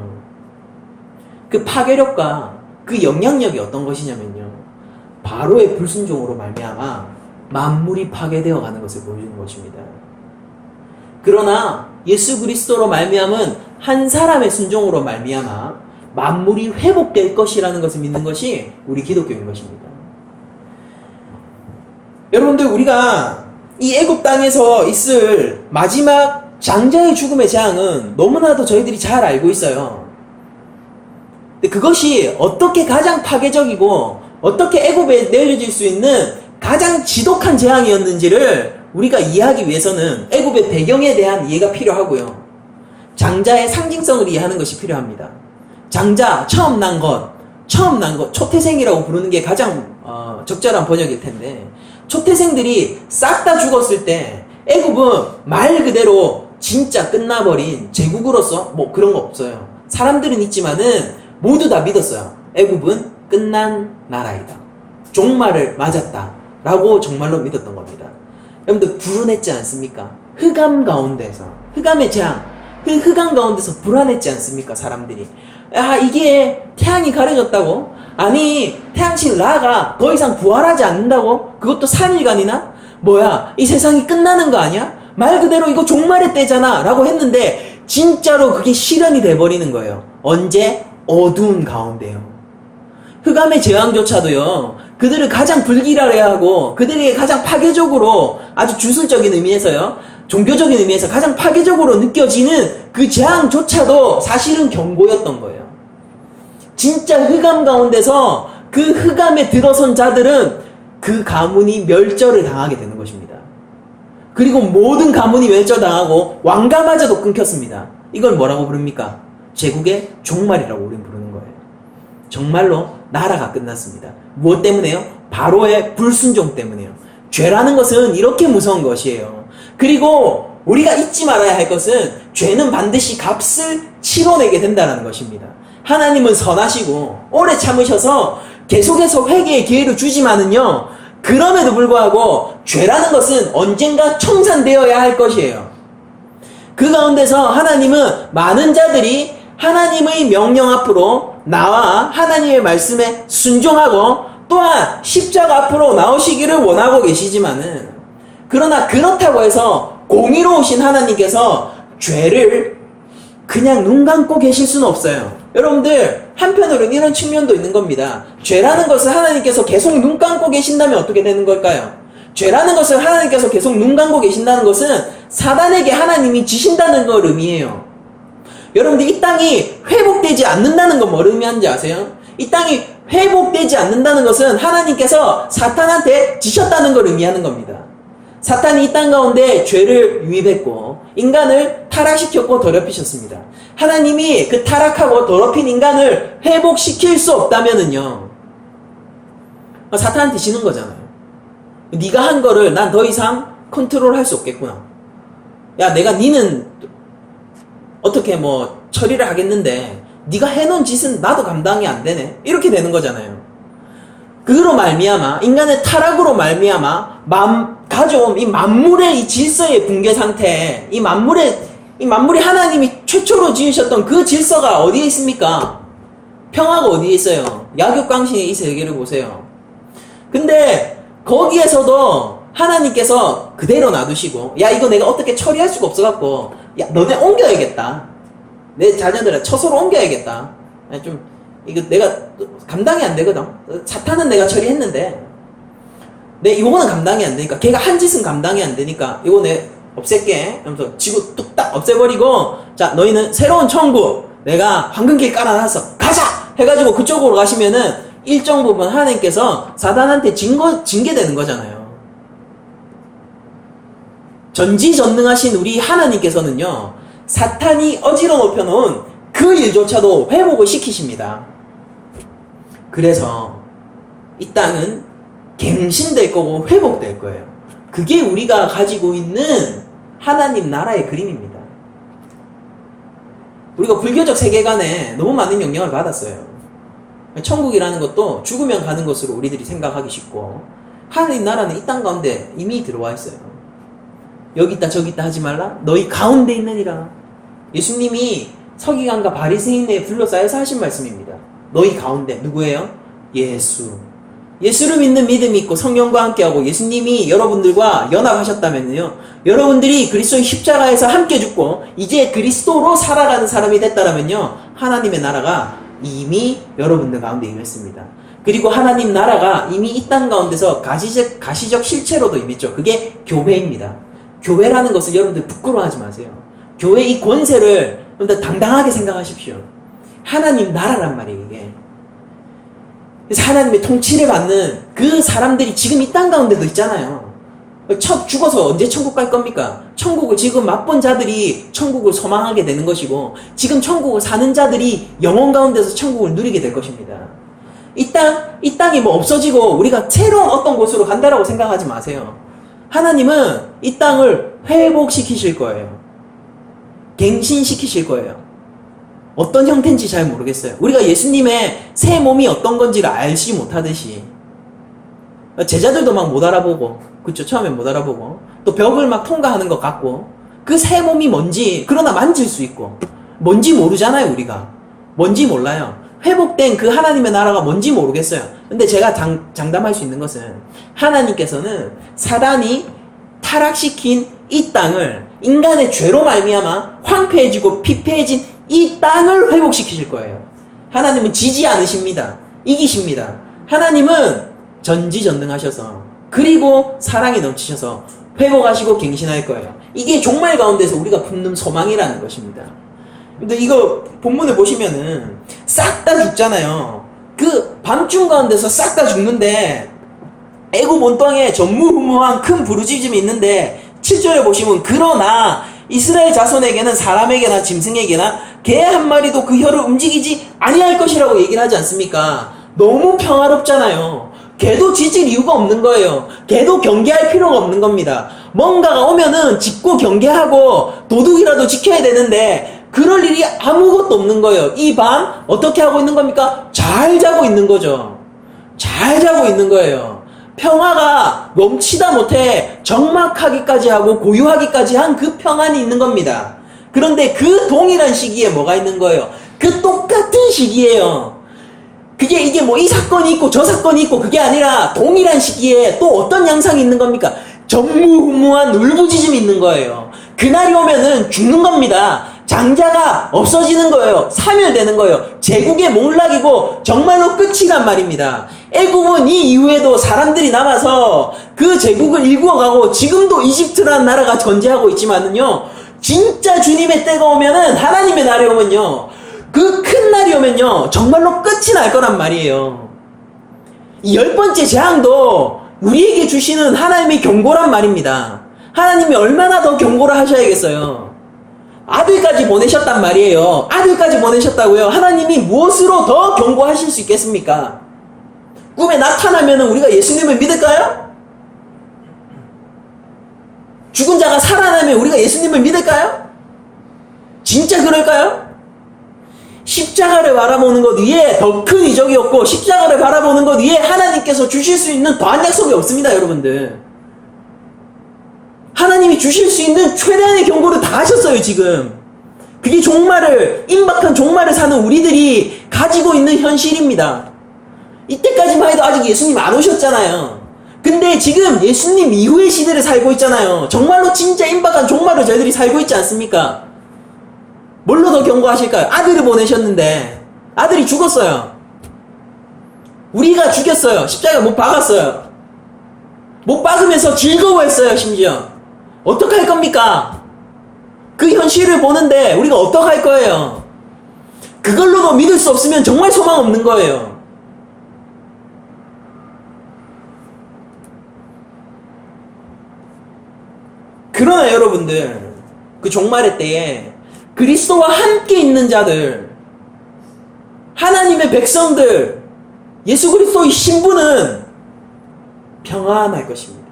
그 파괴력과 그 영향력이 어떤 것이냐면요, 바로의 불순종으로 말미암아 만물이 파괴되어 가는 것을 보여주는 것입니다. 그러나 예수 그리스도로 말미암은 한 사람의 순종으로 말미암아 만물이 회복될 것이라는 것을 믿는 것이 우리 기독교인 것입니다. 여러분들, 우리가 이 애굽 땅에서 있을 마지막 장자의 죽음의 재앙은 너무나도 저희들이 잘 알고 있어요. 근데 그것이 어떻게 가장 파괴적이고 어떻게 애굽에 내려질 수 있는 가장 지독한 재앙이었는지를 우리가 이해하기 위해서는 애굽의 배경에 대한 이해가 필요하고요, 장자의 상징성을 이해하는 것이 필요합니다. 장자, 처음 난 것, 초태생이라고 부르는 게 가장 적절한 번역일 텐데, 초태생들이 싹 다 죽었을 때 애굽은 말 그대로 진짜 끝나버린 제국으로서 뭐 그런 거 없어요. 사람들은 있지만은 모두 다 믿었어요. 애굽은 끝난 나라이다. 종말을 맞았다 라고 정말로 믿었던 겁니다. 여러분들 불운했지 않습니까? 흑암 가운데서, 흑암의 재앙, 그 흑암 가운데서 불안했지 않습니까? 사람들이. 야, 이게 태양이 가려졌다고? 아니, 태양신 라가 더 이상 부활하지 않는다고? 그것도 3일간이나? 뭐야, 이 세상이 끝나는 거 아니야? 말 그대로 이거 종말의 때잖아 라고 했는데 진짜로 그게 실현이 돼버리는 거예요. 언제? 어두운 가운데요. 흑암의 재앙조차도요, 그들을 가장 불길하게하고 그들에게 가장 파괴적으로, 아주 주술적인 의미에서요, 종교적인 의미에서 가장 파괴적으로 느껴지는 그 재앙조차도 사실은 경고였던 거예요. 진짜 흑암 가운데서 그 흑암에 들어선 자들은 그 가문이 멸절을 당하게 되는 것입니다. 그리고 모든 가문이 멸절당하고 왕가마저도 끊겼습니다. 이걸 뭐라고 부릅니까? 제국의 종말이라고 우리는 부르는 거예요. 정말로 나라가 끝났습니다. 무엇 때문에요? 바로의 불순종 때문에요. 죄라는 것은 이렇게 무서운 것이에요. 그리고 우리가 잊지 말아야 할 것은 죄는 반드시 값을 치러내게 된다는 것입니다. 하나님은 선하시고 오래 참으셔서 계속해서 회개의 기회를 주지만은요, 그럼에도 불구하고 죄라는 것은 언젠가 청산되어야 할 것이에요. 그 가운데서 하나님은 많은 자들이 하나님의 명령 앞으로 나와 하나님의 말씀에 순종하고 또한 십자가 앞으로 나오시기를 원하고 계시지만은, 그러나 그렇다고 해서 공의로우신 하나님께서 죄를 그냥 눈 감고 계실 수는 없어요. 여러분들, 한편으로는 이런 측면도 있는 겁니다. 죄라는 것을 하나님께서 계속 눈 감고 계신다면 어떻게 되는 걸까요? 죄라는 것을 하나님께서 계속 눈 감고 계신다는 것은 사단에게 하나님이 지신다는 걸 의미해요. 여러분들, 이 땅이 회복되지 않는다는 건 뭘 의미하는지 아세요? 이 땅이 회복되지 않는다는 것은 하나님께서 사탄한테 지셨다는 걸 의미하는 겁니다. 사탄이 이 땅 가운데 죄를 유입했고 인간을 타락시켰고 더럽히셨습니다. 하나님이 그 타락하고 더럽힌 인간을 회복시킬 수 없다면은요, 사탄한테 지는 거잖아요. 네가 한 거를 난 더 이상 컨트롤할 수 없겠구나. 야, 내가 니는 어떻게 뭐 처리를 하겠는데 네가 해놓은 짓은 나도 감당이 안 되네. 이렇게 되는 거잖아요. 그로 말미암아, 인간의 타락으로 말미암아 가져온 이 만물의 이 질서의 붕괴 상태, 이 만물이 하나님이 최초로 지으셨던 그 질서가 어디에 있습니까? 평화가 어디에 있어요? 약육강신의 이 세계를 보세요. 근데 거기에서도 하나님께서 그대로 놔두시고, 야, 이거 내가 어떻게 처리할 수가 없어갖고, 야, 너네 옮겨야겠다. 내 자녀들아 처소로 옮겨야겠다. 이거 내가 감당이 안 되거든. 사탄은 내가 처리했는데, 이거는 감당이 안 되니까, 걔가 한 짓은 감당이 안 되니까, 이거 내 없앨게. 하면서 지구 뚝딱 없애버리고, 자, 너희는 새로운 천국, 내가 황금길 깔아놨어. 가자! 해가지고 그쪽으로 가시면은, 일정 부분 하나님께서 사단한테 징계되는 거잖아요. 전지전능하신 우리 하나님께서는요, 사탄이 어지러 놓은 그 일조차도 회복을 시키십니다. 그래서 이 땅은 갱신될 거고 회복될 거예요. 그게 우리가 가지고 있는 하나님 나라의 그림입니다. 우리가 불교적 세계관에 너무 많은 영향을 받았어요. 천국이라는 것도 죽으면 가는 것으로 우리들이 생각하기 쉽고, 하나님 나라는 이 땅 가운데 이미 들어와 있어요. 여기 있다 저기 있다 하지 말라. 너희 가운데 있느니라. 예수님이 서기관과 바리새인에 둘러싸여서 하신 말씀입니다. 너희 가운데 누구예요? 예수. 예수를 믿는 믿음이 있고 성령과 함께하고 예수님이 여러분들과 연합하셨다면요, 여러분들이 그리스도의 십자가에서 함께 죽고 이제 그리스도로 살아가는 사람이 됐다라면요, 하나님의 나라가 이미 여러분들 가운데 임했습니다. 그리고 하나님 나라가 이미 이 땅 가운데서 가시적 실체로도 임했죠. 그게 교회입니다. 교회라는 것을 여러분들 부끄러워하지 마세요. 교회 이 권세를 여러분들 당당하게 생각하십시오. 하나님 나라란 말이에요, 이게. 그래서 하나님의 통치를 받는 그 사람들이 지금 이 땅 가운데도 있잖아요. 죽어서 언제 천국 갈 겁니까? 천국을 지금 맛본 자들이 천국을 소망하게 되는 것이고, 지금 천국을 사는 자들이 영혼 가운데서 천국을 누리게 될 것입니다. 이 땅이 뭐 없어지고 우리가 새로운 어떤 곳으로 간다라고 생각하지 마세요. 하나님은 이 땅을 회복시키실 거예요. 갱신시키실 거예요. 어떤 형태인지 잘 모르겠어요. 우리가 예수님의 새 몸이 어떤 건지를 알지 못하듯이, 제자들도 막 못 알아보고, 그쵸? 처음엔 못 알아보고, 또 벽을 막 통과하는 것 같고, 그 새 몸이 뭔지, 그러나 만질 수 있고, 뭔지 모르잖아요, 우리가. 뭔지 몰라요. 회복된 그 하나님의 나라가 뭔지 모르겠어요. 근데 제가 장담할 수 있는 것은, 하나님께서는 사단이 타락시킨 이 땅을 인간의 죄로 말미암아 황폐해지고 피폐해진 이 땅을 회복시키실 거예요. 하나님은 지지 않으십니다. 이기십니다. 하나님은 전지전능하셔서, 그리고 사랑이 넘치셔서 회복하시고 갱신할 거예요. 이게 종말 가운데서 우리가 품는 소망이라는 것입니다. 근데 이거 본문을 보시면은 싹 다 죽잖아요. 그 밤중 가운데서 싹 다 죽는데, 애굽 온 땅에 전무후무한 큰 부르짖음이 있는데 7절에 보시면, 그러나 이스라엘 자손에게는 사람에게나 짐승에게나 개 한 마리도 그 혀를 움직이지 아니할 것이라고 얘기를 하지 않습니까? 너무 평화롭잖아요. 걔도 지질 이유가 없는 거예요. 걔도 경계할 필요가 없는 겁니다. 뭔가가 오면은 짚고 경계하고 도둑이라도 지켜야 되는데 그럴 일이 아무것도 없는 거예요. 이 밤 어떻게 하고 있는 겁니까? 잘 자고 있는 거죠. 잘 자고 있는 거예요. 평화가 넘치다 못해 적막하기까지 하고 고요하기까지 한 그 평안이 있는 겁니다. 그런데 그 동일한 시기에 뭐가 있는 거예요? 그 똑같은 시기에요. 이게 뭐 이 사건이 있고 저 사건이 있고 그게 아니라 동일한 시기에 또 어떤 양상이 있는 겁니까? 전무후무한 울부짖음이 있는 거예요. 그날이 오면은 죽는 겁니다. 장자가 없어지는 거예요. 사멸되는 거예요. 제국의 몰락이고 정말로 끝이란 말입니다. 애굽은 이 이후에도 사람들이 남아서 그 제국을 일구어가고 지금도 이집트라는 나라가 존재하고 있지만은요, 진짜 주님의 때가 오면은, 하나님의 날이 오면요, 그 큰 날이 오면요 정말로 끝이 날 거란 말이에요. 이 10번째 재앙도 우리에게 주시는 하나님의 경고란 말입니다. 하나님이 얼마나 더 경고를 하셔야겠어요. 아들까지 보내셨단 말이에요. 아들까지 보내셨다고요. 하나님이 무엇으로 더 경고하실 수 있겠습니까? 꿈에 나타나면 우리가 예수님을 믿을까요? 죽은 자가 살아나면 우리가 예수님을 믿을까요? 진짜 그럴까요? 십자가를 바라보는 것 위에 더 큰 이적이 없고, 십자가를 바라보는 것 위에 하나님께서 주실 수 있는 더한 약속이 없습니다, 여러분들. 하나님이 주실 수 있는 최대한의 경고를 다 하셨어요, 지금. 그게 종말을, 임박한 종말을 사는 우리들이 가지고 있는 현실입니다. 이때까지만 해도 아직 예수님 안 오셨잖아요. 근데 지금 예수님 이후의 시대를 살고 있잖아요. 정말로 진짜 임박한 종말을 저희들이 살고 있지 않습니까? 뭘로 더 경고하실까요? 아들을 보내셨는데 아들이 죽었어요. 우리가 죽였어요. 십자가 못 박았어요. 못 박으면서 즐거워했어요, 심지어. 어떡할 겁니까? 그 현실을 보는데 우리가 어떡할 거예요? 그걸로도 믿을 수 없으면 정말 소망 없는 거예요. 그러나 여러분들, 그 종말의 때에 그리스도와 함께 있는 자들, 하나님의 백성들, 예수 그리스도의 신부는 평안할 것입니다.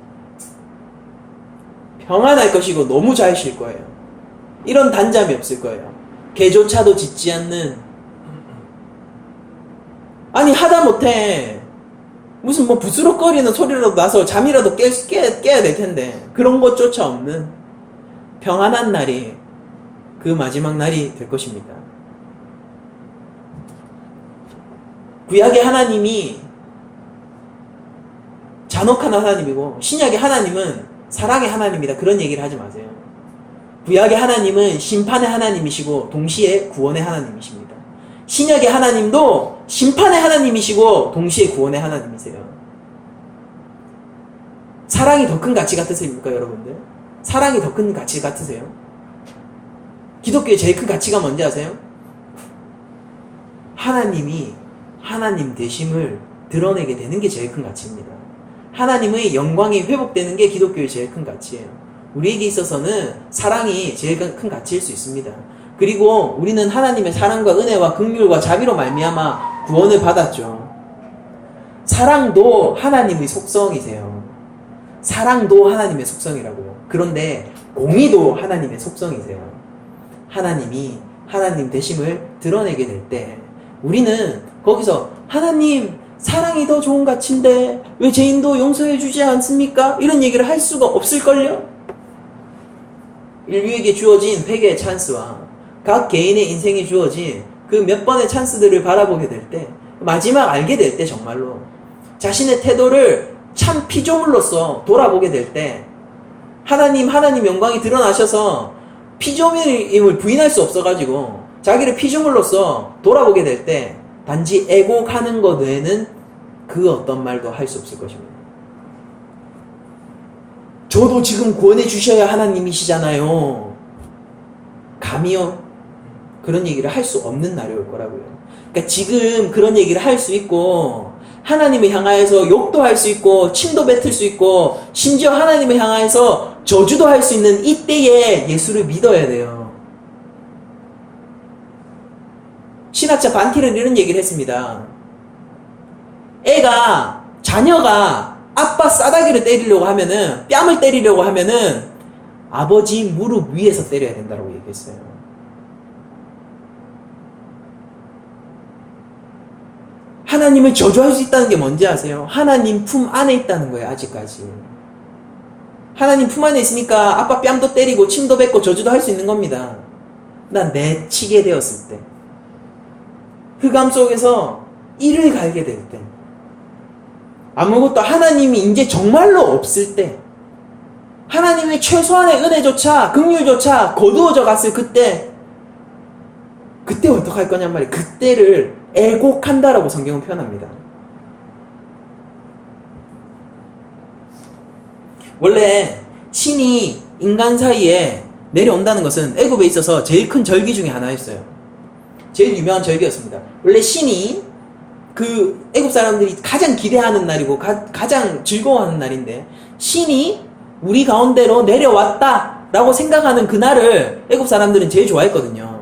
평안할 것이고 너무 잘 쉴 거예요. 이런 단잠이 없을 거예요. 개조차도 짖지 않는, 아니 하다못해 무슨 뭐 부스럭거리는 소리라도 나서 잠이라도 깨야 될 텐데 그런 것조차 없는 평안한 날이 그 마지막 날이 될 것입니다. 구약의 하나님이 잔혹한 하나님이고 신약의 하나님은 사랑의 하나님이다, 그런 얘기를 하지 마세요. 구약의 하나님은 심판의 하나님이시고 동시에 구원의 하나님이십니다. 신약의 하나님도 심판의 하나님이시고 동시에 구원의 하나님이세요. 사랑이 더 큰 가치 같으십니까, 여러분들? 사랑이 더 큰 가치 같으세요? 기독교의 제일 큰 가치가 뭔지 아세요? 하나님이 하나님 되심을 드러내게 되는 게 제일 큰 가치입니다. 하나님의 영광이 회복되는 게 기독교의 제일 큰 가치예요. 우리에게 있어서는 사랑이 제일 큰 가치일 수 있습니다. 그리고 우리는 하나님의 사랑과 은혜와 긍휼과 자비로 말미암아 구원을 받았죠. 사랑도 하나님의 속성이세요. 사랑도 하나님의 속성이라고요. 그런데 공의도 하나님의 속성이세요. 하나님이 하나님 되심을 드러내게 될 때 우리는 거기서 하나님 사랑이 더 좋은 가치인데 왜 죄인도 용서해 주지 않습니까? 이런 얘기를 할 수가 없을걸요? 인류에게 주어진 회개의 찬스와 각 개인의 인생에 주어진 그 몇 번의 찬스들을 바라보게 될 때, 마지막 알게 될 때 정말로 자신의 태도를 참 피조물로서 돌아보게 될 때 하나님 영광이 드러나셔서 피조물임을 부인할 수 없어가지고 자기를 피조물로서 돌아보게 될 때 단지 애곡하는 것 외에는 그 어떤 말도 할 수 없을 것입니다. 저도 지금 구원해 주셔야 하나님이시잖아요. 감히요? 그런 얘기를 할 수 없는 날이 올 거라고요. 그러니까 지금 그런 얘기를 할 수 있고 하나님을 향하여서 욕도 할 수 있고 침도 뱉을 수 있고 심지어 하나님을 향하여서 저주도 할 수 있는 이때에 예수를 믿어야 돼요. 신학자 반티는 이런 얘기를 했습니다. 애가 자녀가 아빠 싸다기를 때리려고 하면은, 뺨을 때리려고 하면은 아버지 무릎 위에서 때려야 된다고 얘기했어요. 하나님을 저주할 수 있다는 게 뭔지 아세요? 하나님 품 안에 있다는 거예요, 아직까지. 하나님 품 안에 있으니까 아빠 뺨도 때리고 침도 뱉고 저주도 할 수 있는 겁니다. 난 내치게 되었을 때, 흑암 속에서 이를 갈게 될 때, 아무것도 하나님이 이제 정말로 없을 때, 하나님의 최소한의 은혜조차 긍휼조차 거두어져 갔을 그때 어떡할 거냔 말이에요. 그때를 애곡한다라고 성경은 표현합니다. 원래 신이 인간 사이에 내려온다는 것은 애굽에 있어서 제일 큰 절기 중에 하나였어요. 제일 유명한 절기였습니다. 원래 신이 그 애굽 사람들이 가장 기대하는 날이고 가장 즐거워하는 날인데, 신이 우리 가운데로 내려왔다 라고 생각하는 그날을 애굽 사람들은 제일 좋아했거든요.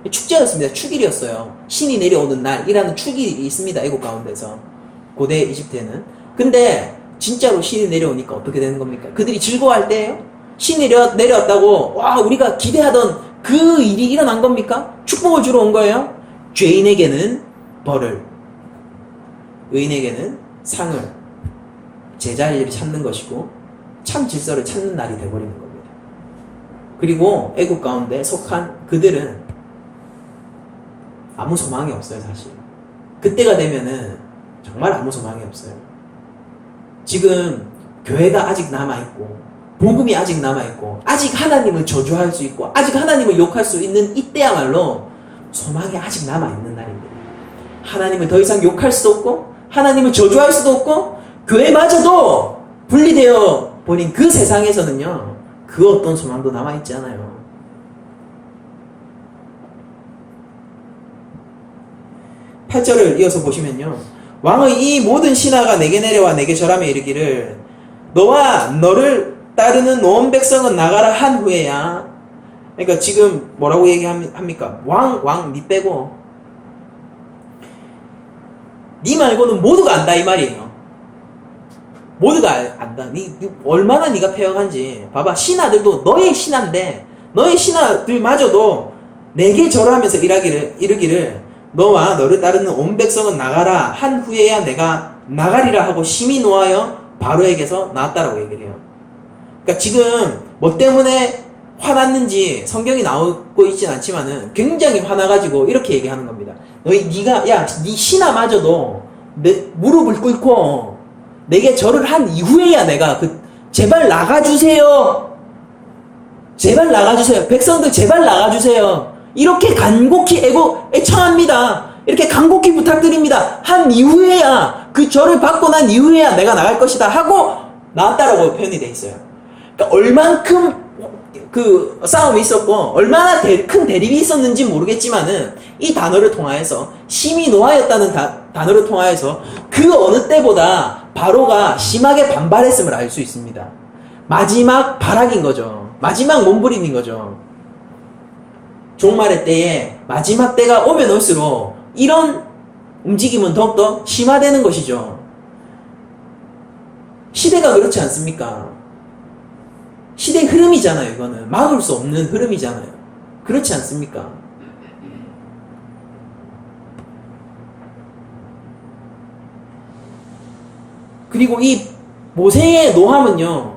축제였습니다. 축일이었어요. 신이 내려오는 날이라는 축일이 있습니다. 애굽 가운데서, 고대 이집트에는. 근데 진짜로 신이 내려오니까 어떻게 되는 겁니까? 그들이 즐거워할 때예요? 신이 내려왔다고 와 우리가 기대하던 그 일이 일어난 겁니까? 축복을 주러 온 거예요? 죄인에게는 벌을, 의인에게는 상을, 제자리를 찾는 것이고 참 질서를 찾는 날이 되어버리는 겁니다. 그리고 애굽 가운데 속한 그들은 아무 소망이 없어요, 사실. 그때가 되면은 정말 아무 소망이 없어요. 지금 교회가 아직 남아있고 복음이 아직 남아있고 아직 하나님을 저주할 수 있고 아직 하나님을 욕할 수 있는 이때야말로 소망이 아직 남아있는 날입니다. 하나님을 더 이상 욕할 수도 없고 하나님을 저주할 수도 없고 교회마저도 분리되어 버린 그 세상에서는요, 그 어떤 소망도 남아있지 않아요. (8절을) 이어서 보시면요, 왕의 이 모든 신하가 내게 내려와 내게 절하며 이르기를 너와 너를 따르는 온 백성은 나가라 한 후에야. 그러니까 지금 뭐라고 얘기합니까? 왕 니 빼고 니 말고는 모두가 안다 이 말이에요. 모두가 안다. 니 얼마나 니가 패역한지 봐봐. 신하들도 너의 신하인데 너의 신하들마저도 내게 절하면서 이르기를 너와 너를 따르는 온 백성은 나가라 한 후에야 내가 나가리라 하고 심히 노하여 바로에게서 나왔다라고 얘기를 해요. 그러니까 지금 뭐 때문에 화났는지 성경이 나오고 있진 않지만은 굉장히 화나가지고 이렇게 얘기하는 겁니다. 네 신하마저도 무릎을 꿇고 내게 절을 한 이후에야 내가 제발 나가주세요. 제발 나가주세요. 백성들 제발 나가주세요. 이렇게 간곡히 애청합니다. 이렇게 간곡히 부탁드립니다. 한 이후에야, 그 절을 받고 난 이후에야 내가 나갈 것이다 하고 나왔다라고 표현이 돼 있어요. 그러니까 얼만큼 그 싸움이 있었고 얼마나 큰 대립이 있었는지 모르겠지만은 이 단어를 통하여서 심히 노하였다는 단어를 통하여서 그 어느 때보다 바로가 심하게 반발했음을 알 수 있습니다. 마지막 발악인 거죠. 마지막 몸부림인 거죠. 종말의 때에 마지막 때가 오면 올수록 이런 움직임은 더욱더 심화되는 것이죠. 시대가 그렇지 않습니까? 시대의 흐름이잖아요. 이거는 막을 수 없는 흐름이잖아요. 그렇지 않습니까? 그리고 이 모세의 노함은요,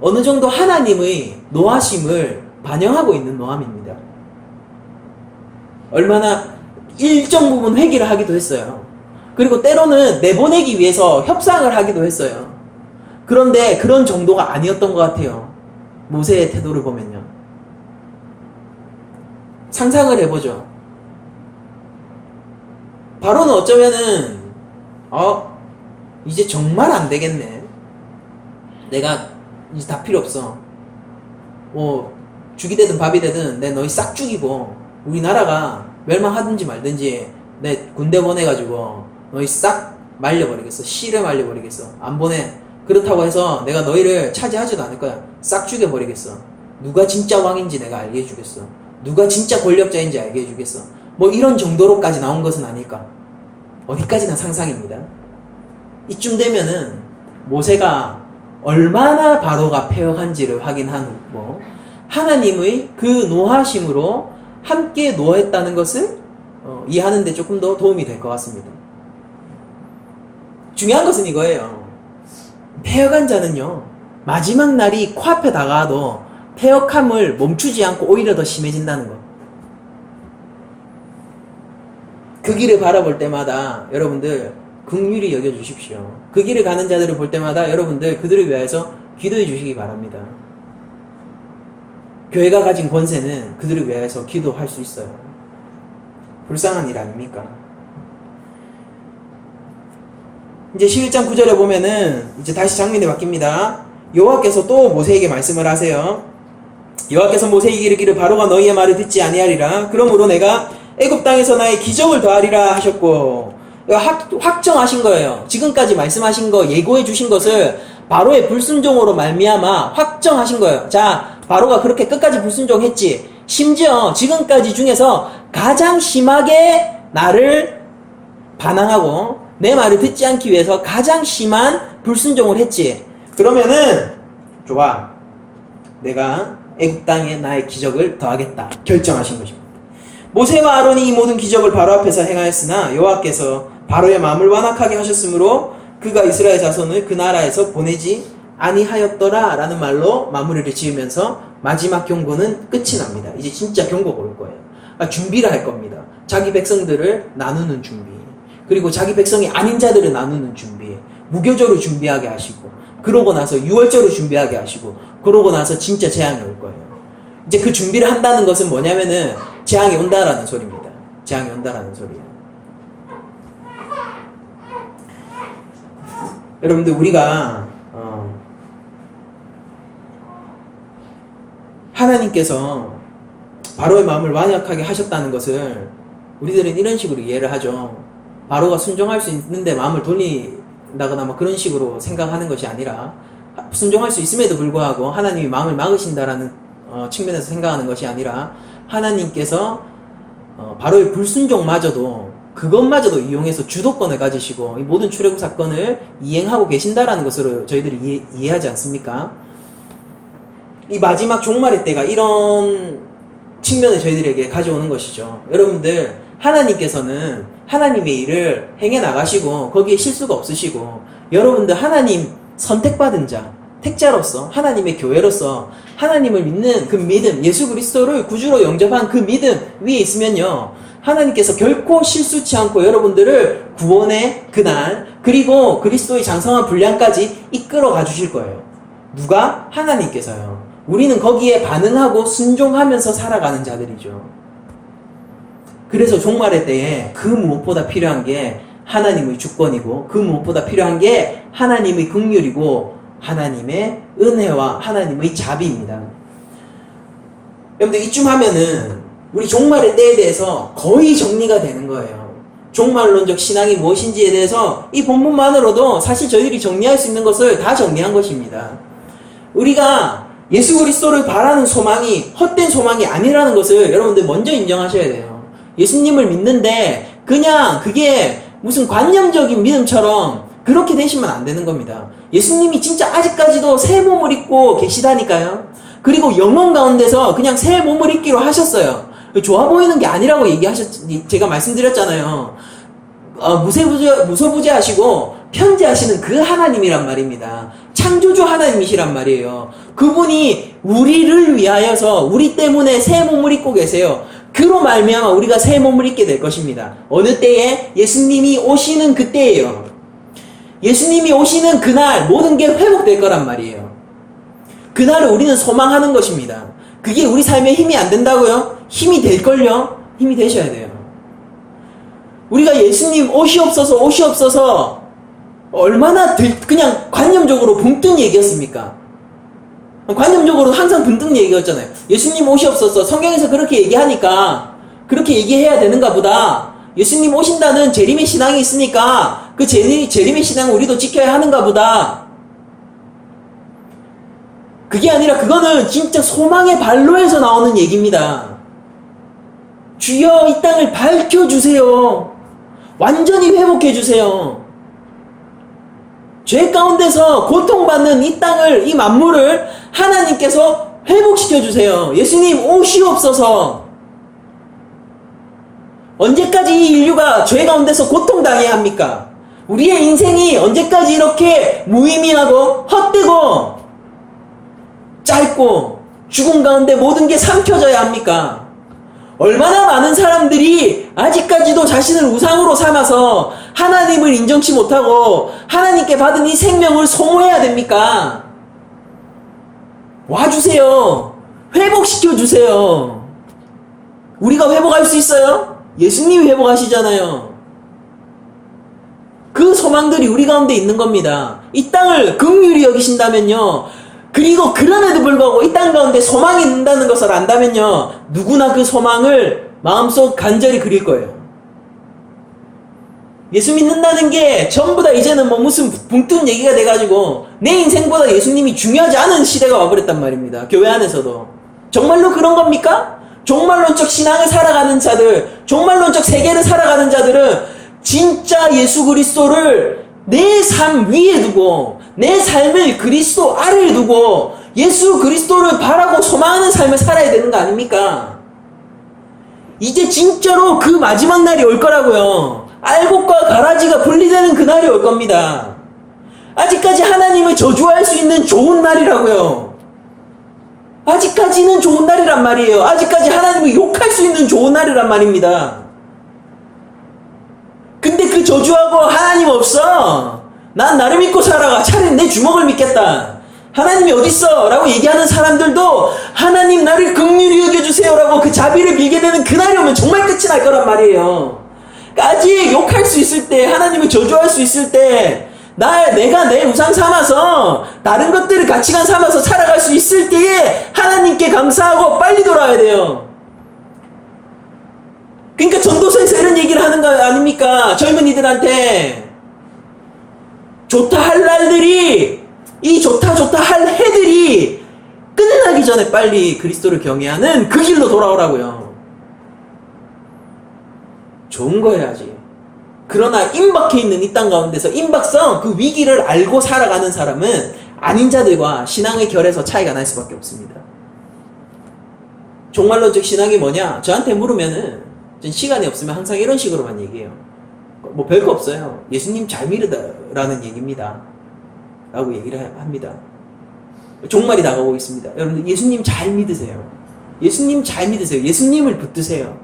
어느 정도 하나님의 노하심을 반영하고 있는 노함입니다. 얼마나 일정 부분 회개를 하기도 했어요. 그리고 때로는 내보내기 위해서 협상을 하기도 했어요. 그런데 그런 정도가 아니었던 것 같아요. 모세의 태도를 보면요. 상상을 해보죠. 바로는 어쩌면은 이제 정말 안 되겠네. 내가 이제 다 필요 없어. 뭐 죽이 되든 밥이 되든 내 너희 싹 죽이고 우리나라가 멸망하든지 말든지 내 군대 보내가지고 너희 싹 말려버리겠어. 씨를 말려버리겠어. 안 보내. 그렇다고 해서 내가 너희를 차지하지도 않을 거야. 싹 죽여버리겠어. 누가 진짜 왕인지 내가 알게 해주겠어. 누가 진짜 권력자인지 알게 해주겠어. 뭐 이런 정도로까지 나온 것은 아닐까. 어디까지나 상상입니다. 이쯤 되면은 모세가 얼마나 바로가 패역한지를 확인하고 하나님의 그 노하심으로 함께 노했다는 것을 이해하는 데 조금 더 도움이 될 것 같습니다. 중요한 것은 이거예요. 패역한 자는요, 마지막 날이 코앞에 다가와도 패역함을 멈추지 않고 오히려 더 심해진다는 것. 그 길을 바라볼 때마다 여러분들 긍휼히 여겨주십시오. 그 길을 가는 자들을 볼 때마다 여러분들 그들을 위해서 기도해 주시기 바랍니다. 교회가 가진 권세는 그들을 위해서 기도할 수 있어요. 불쌍한 일 아닙니까? 이제 11장 9절에 보면은 이제 다시 장면이 바뀝니다. 여호와께서 또 모세에게 말씀을 하세요. 여호와께서 모세에게 이르기를 바로가 너희의 말을 듣지 아니하리라. 그러므로 내가 애굽 땅에서 나의 기적을 더하리라 하셨고, 확정하신 거예요. 지금까지 말씀하신 거, 예고해 주신 것을 바로의 불순종으로 말미암아 확정하신 거예요. 자, 바로가 그렇게 끝까지 불순종했지. 심지어 지금까지 중에서 가장 심하게 나를 반항하고 내 말을 듣지 않기 위해서 가장 심한 불순종을 했지. 그러면은 좋아, 내가 애굽 땅에 나의 기적을 더하겠다 결정하신 것입니다. 모세와 아론이 이 모든 기적을 바로 앞에서 행하였으나 여호와께서 바로의 마음을 완악하게 하셨으므로 그가 이스라엘 자손을 그 나라에서 보내지 아니하였더라 라는 말로 마무리를 지으면서 마지막 경고는 끝이 납니다. 이제 진짜 경고가 올 거예요. 준비를 할 겁니다. 자기 백성들을 나누는 준비, 그리고 자기 백성이 아닌 자들을 나누는 준비, 무교조로 준비하게 하시고, 그러고 나서 유월절로 준비하게 하시고, 그러고 나서 진짜 재앙이 올 거예요. 이제 그 준비를 한다는 것은 뭐냐면은 재앙이 온다라는 소리입니다. 재앙이 온다라는 소리예요. 여러분들, 우리가 하나님께서 바로의 마음을 완악하게 하셨다는 것을 우리들은 이런 식으로 이해를 하죠. 바로가 순종할 수 있는데 마음을 돌린다거나 뭐 그런 식으로 생각하는 것이 아니라, 순종할 수 있음에도 불구하고 하나님이 마음을 막으신다라는 측면에서 생각하는 것이 아니라, 하나님께서 바로의 불순종마저도, 그것마저도 이용해서 주도권을 가지시고 이 모든 출애굽 사건을 이행하고 계신다라는 것으로 저희들이 이해하지 않습니까? 이 마지막 종말의 때가 이런 측면을 저희들에게 가져오는 것이죠. 여러분들, 하나님께서는 하나님의 일을 행해 나가시고 거기에 실수가 없으시고, 여러분들 하나님 선택받은 자, 택자로서, 하나님의 교회로서 하나님을 믿는 그 믿음, 예수 그리스도를 구주로 영접한 그 믿음 위에 있으면요, 하나님께서 결코 실수치 않고 여러분들을 구원의 그날, 그리고 그리스도의 장성한 분량까지 이끌어 가 주실 거예요. 누가? 하나님께서요. 우리는 거기에 반응하고 순종하면서 살아가는 자들이죠. 그래서 종말의 때에 그 무엇보다 필요한 게 하나님의 주권이고, 그 무엇보다 필요한 게 하나님의 긍휼이고 하나님의 은혜와 하나님의 자비입니다. 여러분들, 이쯤 하면은 우리 종말의 때에 대해서 거의 정리가 되는 거예요. 종말론적 신앙이 무엇인지에 대해서 이 본문만으로도 사실 저희들이 정리할 수 있는 것을 다 정리한 것입니다. 우리가 예수 그리스도를 바라는 소망이 헛된 소망이 아니라는 것을 여러분들 먼저 인정하셔야 돼요. 예수님을 믿는데 그냥 그게 무슨 관념적인 믿음처럼 그렇게 되시면 안 되는 겁니다. 예수님이 진짜 아직까지도 새 몸을 입고 계시다니까요. 그리고 영혼 가운데서 그냥 새 몸을 입기로 하셨어요. 좋아 보이는 게 아니라고 제가 말씀드렸잖아요. 무소부재하시고 편재하시는 그 하나님이란 말입니다. 창조주 하나님이시란 말이에요. 그분이 우리를 위하여서 우리 때문에 새 몸을 입고 계세요. 그로 말미암아 우리가 새 몸을 입게 될 것입니다. 어느 때에? 예수님이 오시는 그때예요. 예수님이 오시는 그날 모든 게 회복될 거란 말이에요. 그날을 우리는 소망하는 것입니다. 그게 우리 삶에 힘이 안 된다고요? 힘이 될걸요? 힘이 되셔야 돼요. 우리가 예수님 오시옵소서 얼마나 그냥 관념적으로 붕뜬 얘기였습니까? 관념적으로 항상 붕뜬 얘기였잖아요. 예수님 오시옵소서, 성경에서 그렇게 얘기하니까 그렇게 얘기해야 되는가 보다. 예수님 오신다는 재림의 신앙이 있으니까 그 재림의 신앙을 우리도 지켜야 하는가 보다. 그게 아니라 그거는 진짜 소망의 발로에서 나오는 얘기입니다. 주여 이 땅을 밝혀주세요. 완전히 회복해주세요. 죄 가운데서 고통받는 이 땅을, 이 만물을 하나님께서 회복시켜 주세요. 예수님 오시옵소서. 언제까지 이 인류가 죄 가운데서 고통당해야 합니까? 우리의 인생이 언제까지 이렇게 무의미하고 헛되고 짧고 죽음 가운데 모든 게 삼켜져야 합니까? 얼마나 많은 사람들이 아직까지도 자신을 우상으로 삼아서 하나님을 인정치 못하고 하나님께 받은 이 생명을 소모해야 됩니까? 와주세요. 회복시켜 주세요. 우리가 회복할 수 있어요? 예수님이 회복하시잖아요. 그 소망들이 우리 가운데 있는 겁니다. 이 땅을 긍휼히 여기신다면요. 그리고 그럼에도 불구하고 이 땅 가운데 소망이 있다는 것을 안다면요. 누구나 그 소망을 마음속 간절히 그릴 거예요. 예수 믿는다는 게 전부 다 이제는 뭐 무슨 붕뜬 얘기가 돼가지고 내 인생보다 예수님이 중요하지 않은 시대가 와버렸단 말입니다. 교회 안에서도. 정말로 그런 겁니까? 종말론적 신앙을 살아가는 자들, 종말론적 세계를 살아가는 자들은 진짜 예수 그리스도를 내 삶 위에 두고 내 삶을 그리스도 아래에 두고 예수 그리스도를 바라고 소망하는 삶을 살아야 되는 거 아닙니까? 이제 진짜로 그 마지막 날이 올 거라고요. 알곡과 가라지가 분리되는 그 날이 올 겁니다. 아직까지 하나님을 저주할 수 있는 좋은 날이라고요. 아직까지는 좋은 날이란 말이에요. 아직까지 하나님을 욕할 수 있는 좋은 날이란 말입니다. 근데 그 저주하고 하나님 없어. 난 나를 믿고 살아가. 차라리 내 주먹을 믿겠다. 하나님이 어딨어? 라고 얘기하는 사람들도 하나님 나를 긍휼히 여겨주세요 라고 그 자비를 빌게 되는 그날이 오면 정말 끝이 날 거란 말이에요. 아직 욕할 수 있을 때, 하나님을 저주할 수 있을 때, 내가 내 우상 삼아서 다른 것들을 가치관 삼아서 살아갈 수 있을 때에 하나님께 감사하고 빨리 돌아와야 돼요. 그러니까 전도서에서 이런 얘기를 하는 거 아닙니까? 젊은이들한테 좋다 할 날들이, 이 좋다 할 해들이 끝나기 전에 빨리 그리스도를 경외하는 그 길로 돌아오라고요. 좋은 거야지. 그러나 임박해 있는 이 땅 가운데서 임박성, 그 위기를 알고 살아가는 사람은 아닌 자들과 신앙의 결에서 차이가 날 수밖에 없습니다. 종말론적 신앙이 뭐냐? 저한테 물으면은 전 시간이 없으면 항상 이런 식으로만 얘기해요. 뭐 별거 없어요. 예수님 잘 믿으라는 얘기입니다. 라고 얘기를 합니다. 종말이 다가오고 있습니다. 여러분들 예수님 잘 믿으세요. 예수님 잘 믿으세요. 예수님을 붙드세요.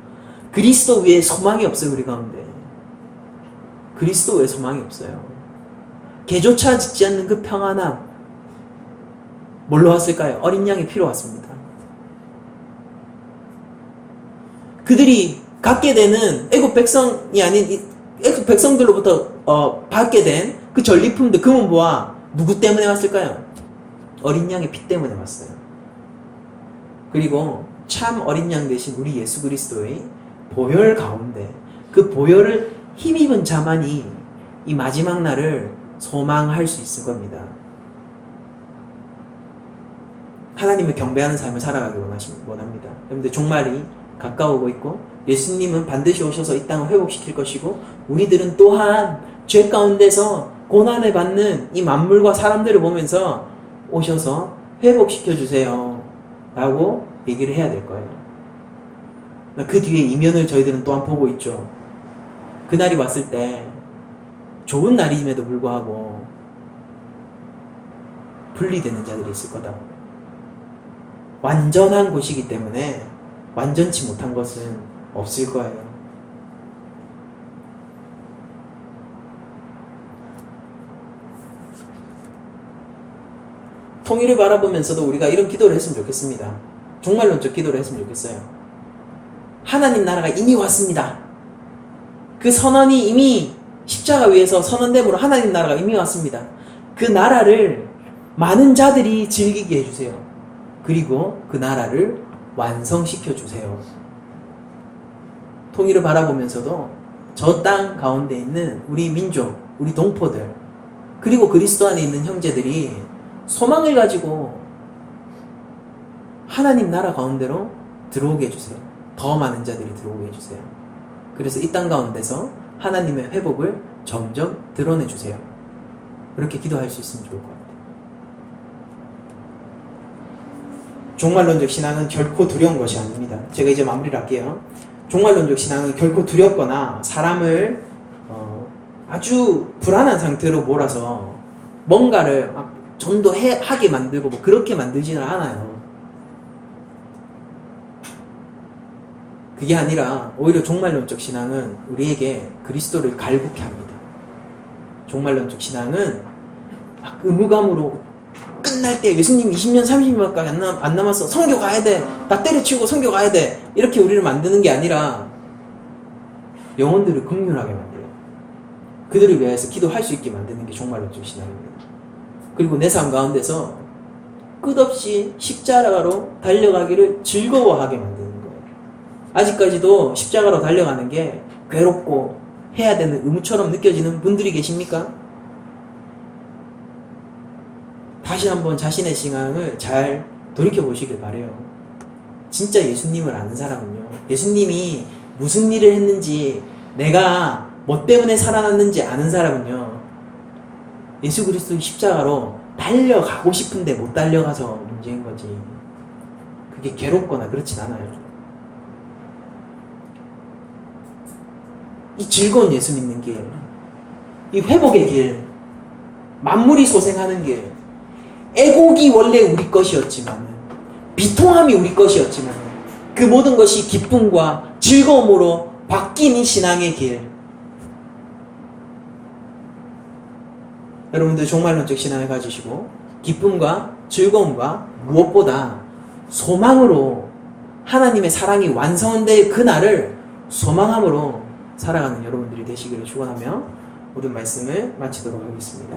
그리스도 외에 소망이 없어요. 우리 가운데. 그리스도 외에 소망이 없어요. 개조차 짓지 않는 그 평안함, 뭘로 왔을까요? 어린 양이 피로 왔습니다. 그들이 갖게 되는 애국 백성이 아닌 애국 백성들로부터 받게 된 그 전리품들, 금은보화 누구 때문에 왔을까요? 어린 양의 피 때문에 왔어요. 그리고 참 어린 양 대신 우리 예수 그리스도의 보혈 가운데 그 보혈을 힘입은 자만이 이 마지막 날을 소망할 수 있을 겁니다. 하나님을 경배하는 삶을 살아가길 원합니다. 여러분들 종말이 가까우고 있고 예수님은 반드시 오셔서 이 땅을 회복시킬 것이고 우리들은 또한 죄 가운데서 고난을 받는 이 만물과 사람들을 보면서 오셔서 회복시켜주세요 라고 얘기를 해야 될 거예요. 그 뒤에 이면을 저희들은 또한 보고 있죠. 그날이 왔을 때 좋은 날임에도 불구하고 분리되는 자들이 있을 거다. 완전한 곳이기 때문에 완전치 못한 것은 없을 거예요. 통일을 바라보면서도 우리가 이런 기도를 했으면 좋겠습니다. 종말론적 기도를 했으면 좋겠어요. 하나님 나라가 이미 왔습니다. 그 선언이 이미 십자가 위에서 선언됨으로 하나님 나라가 이미 왔습니다. 그 나라를 많은 자들이 즐기게 해주세요. 그리고 그 나라를 완성시켜 주세요. 통일을 바라보면서도 저 땅 가운데 있는 우리 민족, 우리 동포들, 그리고 그리스도 안에 있는 형제들이 소망을 가지고 하나님 나라 가운데로 들어오게 해주세요. 더 많은 자들이 들어오게 해주세요. 그래서 이 땅 가운데서 하나님의 회복을 점점 드러내주세요. 그렇게 기도할 수 있으면 좋을 것 같아요. 종말론적 신앙은 결코 두려운 것이 아닙니다. 제가 이제 마무리를 할게요. 종말론적 신앙은 결코 두렵거나 사람을 아주 불안한 상태로 몰아서 뭔가를 막 전도하게 만들고 뭐 그렇게 만들지는 않아요. 그게 아니라 오히려 종말론적 신앙은 우리에게 그리스도를 갈구케 합니다. 종말론적 신앙은 막 의무감으로 끝날 때 예수님 20년 30년밖에 안 남았어, 성교 가야 돼, 나 때려치우고 성교 가야 돼, 이렇게 우리를 만드는 게 아니라 영혼들을 긍휼하게 만들어요. 그들을 위해서 기도할 수 있게 만드는 게 종말론적 신앙입니다. 그리고 내 삶 가운데서 끝없이 십자가로 달려가기를 즐거워하게 만드는 거예요. 아직까지도 십자가로 달려가는 게 괴롭고 해야 되는 의무처럼 느껴지는 분들이 계십니까? 다시 한번 자신의 신앙을 잘 돌이켜보시길 바래요. 진짜 예수님을 아는 사람은요, 예수님이 무슨 일을 했는지, 내가 뭐 때문에 살아났는지 아는 사람은요, 예수 그리스도의 십자가로 달려가고 싶은데 못 달려가서 문제인 거지, 그게 괴롭거나 그렇진 않아요. 이 즐거운 예수 믿는 길, 이 회복의 길, 만물이 소생하는 길, 애곡이 원래 우리 것이었지만, 비통함이 우리 것이었지만, 그 모든 것이 기쁨과 즐거움으로 바뀐 이 신앙의 길. 여러분들 종말론적 신앙을 가지시고 기쁨과 즐거움과 무엇보다 소망으로, 하나님의 사랑이 완성될 그날을 소망함으로 살아가는 여러분들이 되시기를 축원하며 모든 말씀을 마치도록 하겠습니다.